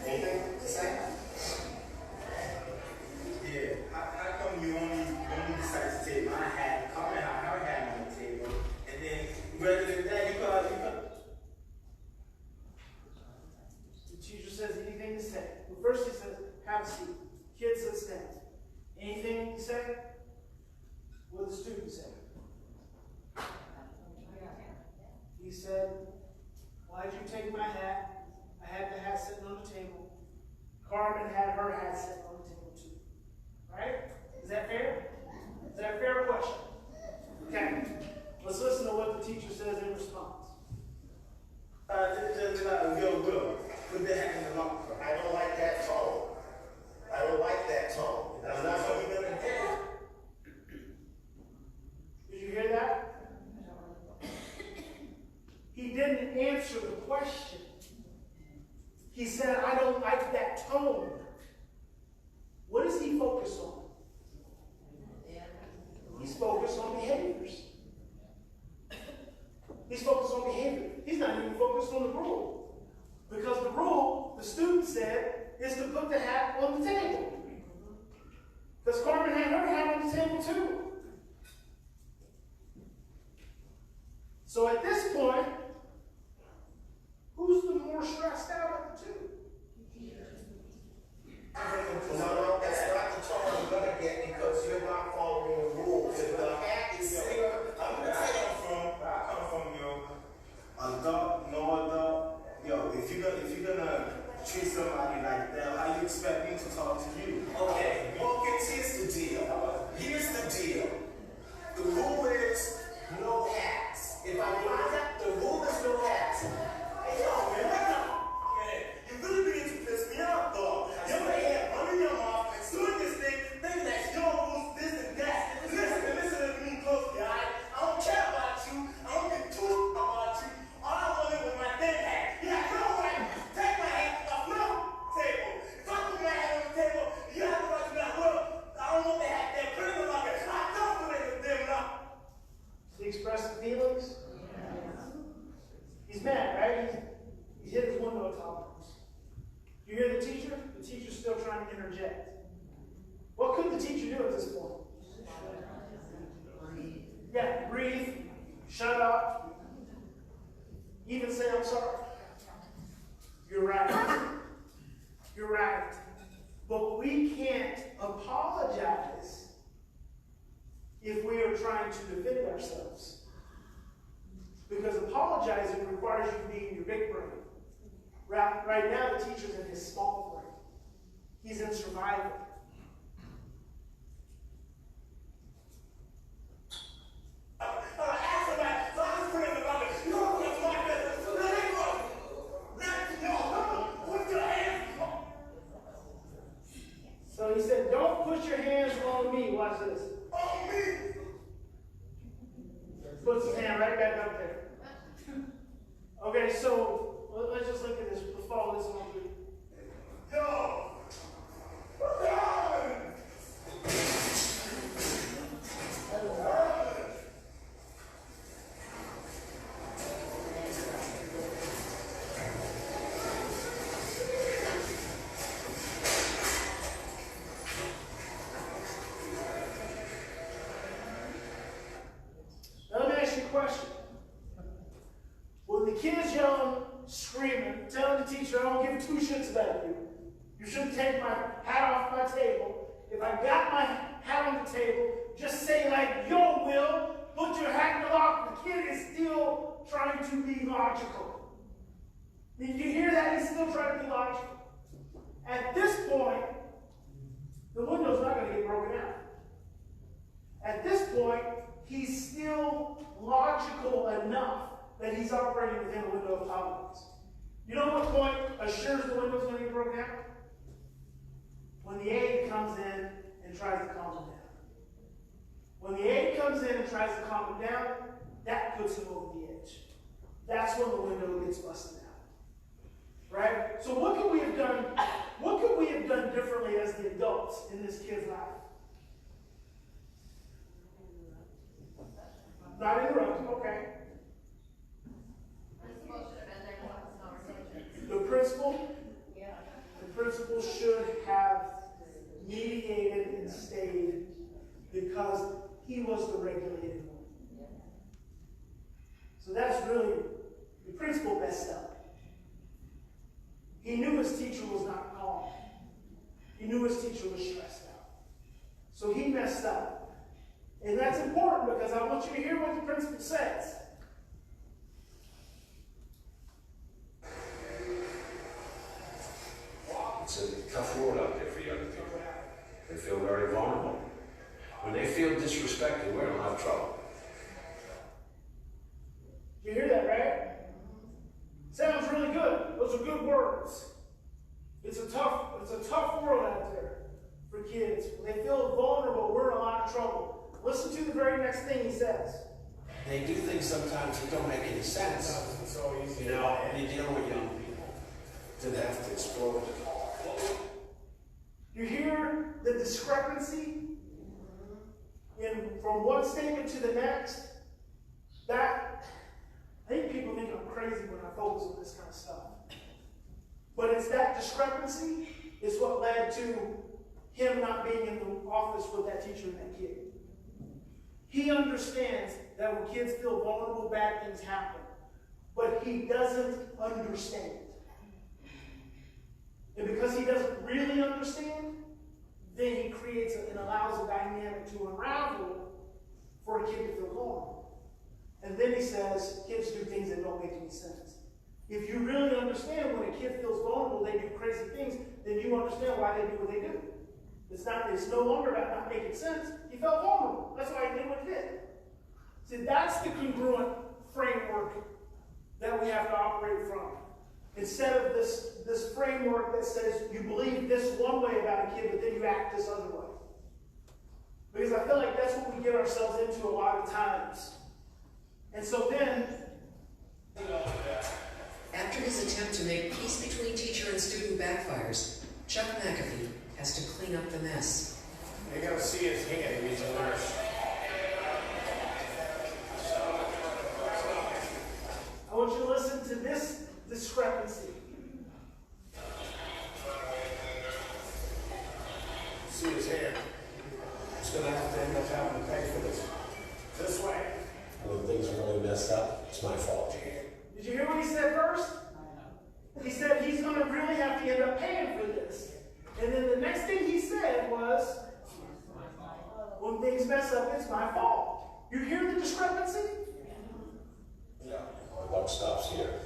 Anything to say? Yeah. How come you only decide to take my hat, comment on her hat on the table, and then rather than that, you call. The teacher says anything to say. Well, first he says, have a seat. Kid sits down. Anything to say? What did the student say? He said, why'd you take my hat? I had the hat sitting on the table. Carmen had her hat sitting on the table too. Right? Is that fair? Is that a fair question? Okay. Let's listen to what the teacher says in response. Will, put the hat in the locker. I don't like that tone. I don't like that tone. That's not what we're gonna do. Did you hear that? He didn't answer the question. He said, I don't like that tone. What is he focused on? He's focused on behaviors. He's focused on behavior. He's not even focused on the rule. Because the rule, the student said, is to put the hat on the table. Because Carmen had her hat on the table too. So at this point, who's the more stressed out of the two? No, that's not the tone you're gonna get because you're not following the rules. If the hat is sitting, I'm gonna tell you where I come from, adult, no adult. If you're gonna treat somebody like that, how you expect me to talk to you? Okay, Wilkins, here's the deal. Here's the deal. The rule is no hats. If I line up the rule even say, I'm sorry. You're right. You're right. But we can't apologize if we are trying to defend ourselves. Because apologizing requires you to be in your big brain. Right now, the teacher's in his small brain. He's in survival. So he said, don't put your hands on me. Watch this. On me. Puts his hand right back up there. Okay, so let's just look at this. Let's follow this one through. Yo! Now let me ask you a question. When the kid's yelling, screaming, telling the teacher, I don't give two shits about you. You shouldn't take my hat off my table. If I got my hat on the table, just say like, yo, Will, put your hat in the locker. The kid is still trying to be logical. Did you hear that? He's still trying to be logical. At this point, the window's not going to get broken out. At this point, he's still logical enough that he's operating within a window of tolerance. You know what point assures the window's going to get broken out? When the aide comes in and tries to calm him down. When the aide comes in and tries to calm him down, that puts him over the edge. That's when the window gets busted out. Right? So what could we have done? What could we have done differently as the adults in this kid's life? Not interrupt, okay. The principal should have mediated and stayed because he was the regulated one. So that's really, the principal messed up. He knew his teacher was not calm. He knew his teacher was stressed out. So he messed up. And that's important because I want you to hear what the principal says. It's a tough world out there for young people. They feel very vulnerable. When they feel disrespected, we're in a lot of trouble. You hear that, right? Sounds really good. Those are good words. It's a tough world out there for kids. When they feel vulnerable, we're in a lot of trouble. Listen to the very next thing he says. They do things sometimes that don't make any sense. So easy. You know, and you're dealing with young people that have to explode. You hear the discrepancy from one statement to the next? That, I think people think I'm crazy when I focus on this kind of stuff. But it's that discrepancy is what led to him not being in the office with that teacher and that kid. He understands that when kids feel vulnerable, bad things happen. But he doesn't understand. And because he doesn't really understand, then he creates and allows a dynamic to unravel for a kid to feel vulnerable. And then he says, kids do things that don't make any sense. If you really understand when a kid feels vulnerable, they do crazy things, then you understand why they do what they do. It's no longer about not making sense. He felt vulnerable. That's why he did what he did. See, that's the congruent framework that we have to operate from. Instead of this framework that says you believe this one way about a kid, but then you act this other way. Because I feel like that's what we get ourselves into a lot of times. And so then, After his attempt to make peace between teacher and student backfires, Chuck McAfee has to clean up the mess. You gotta see his hand, he's a nurse. I want you to listen to this discrepancy. See his hand. He's gonna have to end up having to pay for this. This way. When things are really messed up, it's my fault. Did you hear what he You hear the discrepancy? Yeah, the buck stops here.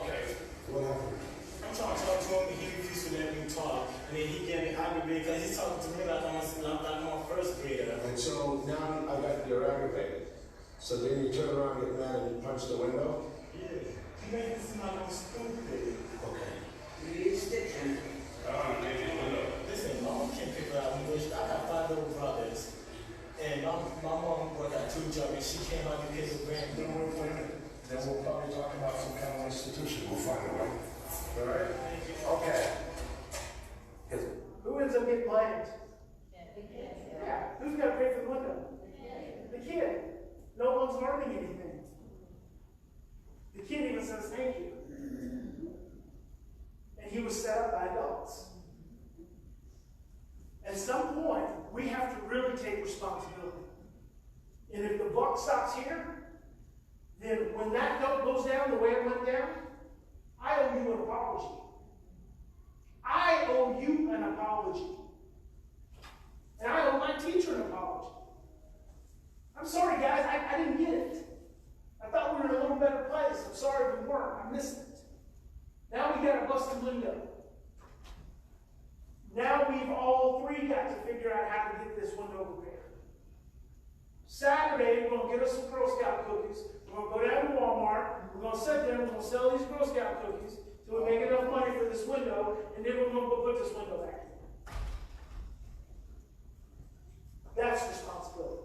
Okay. What happened? I'm trying to talk to him, he refused to let me talk. And then he get me aggravated because he's talking to me like I'm a first grader. And so now I got you're aggravated. So then you turn around, get mad, and punch the window? Yeah. He makes it seem like I'm stupid. Okay. Listen, mom can't figure out English. I got 5 little brothers. And my mom worked at 2 jobs and she came out to pay the rent. Then we'll probably talk about some kind of institution. We'll find a way. All right? Okay. Who ends up getting blamed? Yeah. Who's got to pay for the window? The kid. No one's learning anything. The kid even says thank you. And he was set up by adults. At some point, we have to really take responsibility. And if the buck stops here, then when that note goes down the way it went down, I owe you an apology. I owe you an apology. And I owe my teacher an apology. I'm sorry, guys, I didn't get it. I thought we were in a little better place. I'm sorry we weren't. I missed it. Now we got a busted window. Now we've all 3 got to figure out how to get this window repaired. Saturday, we're going to get us some Girl Scout cookies. We're going to go down to Walmart. We're going to sit there and we're going to sell these Girl Scout cookies till we make enough money for this window, and then we're going to go put this window back in. That's responsibility.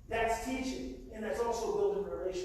That's teaching, and that's also building relationships.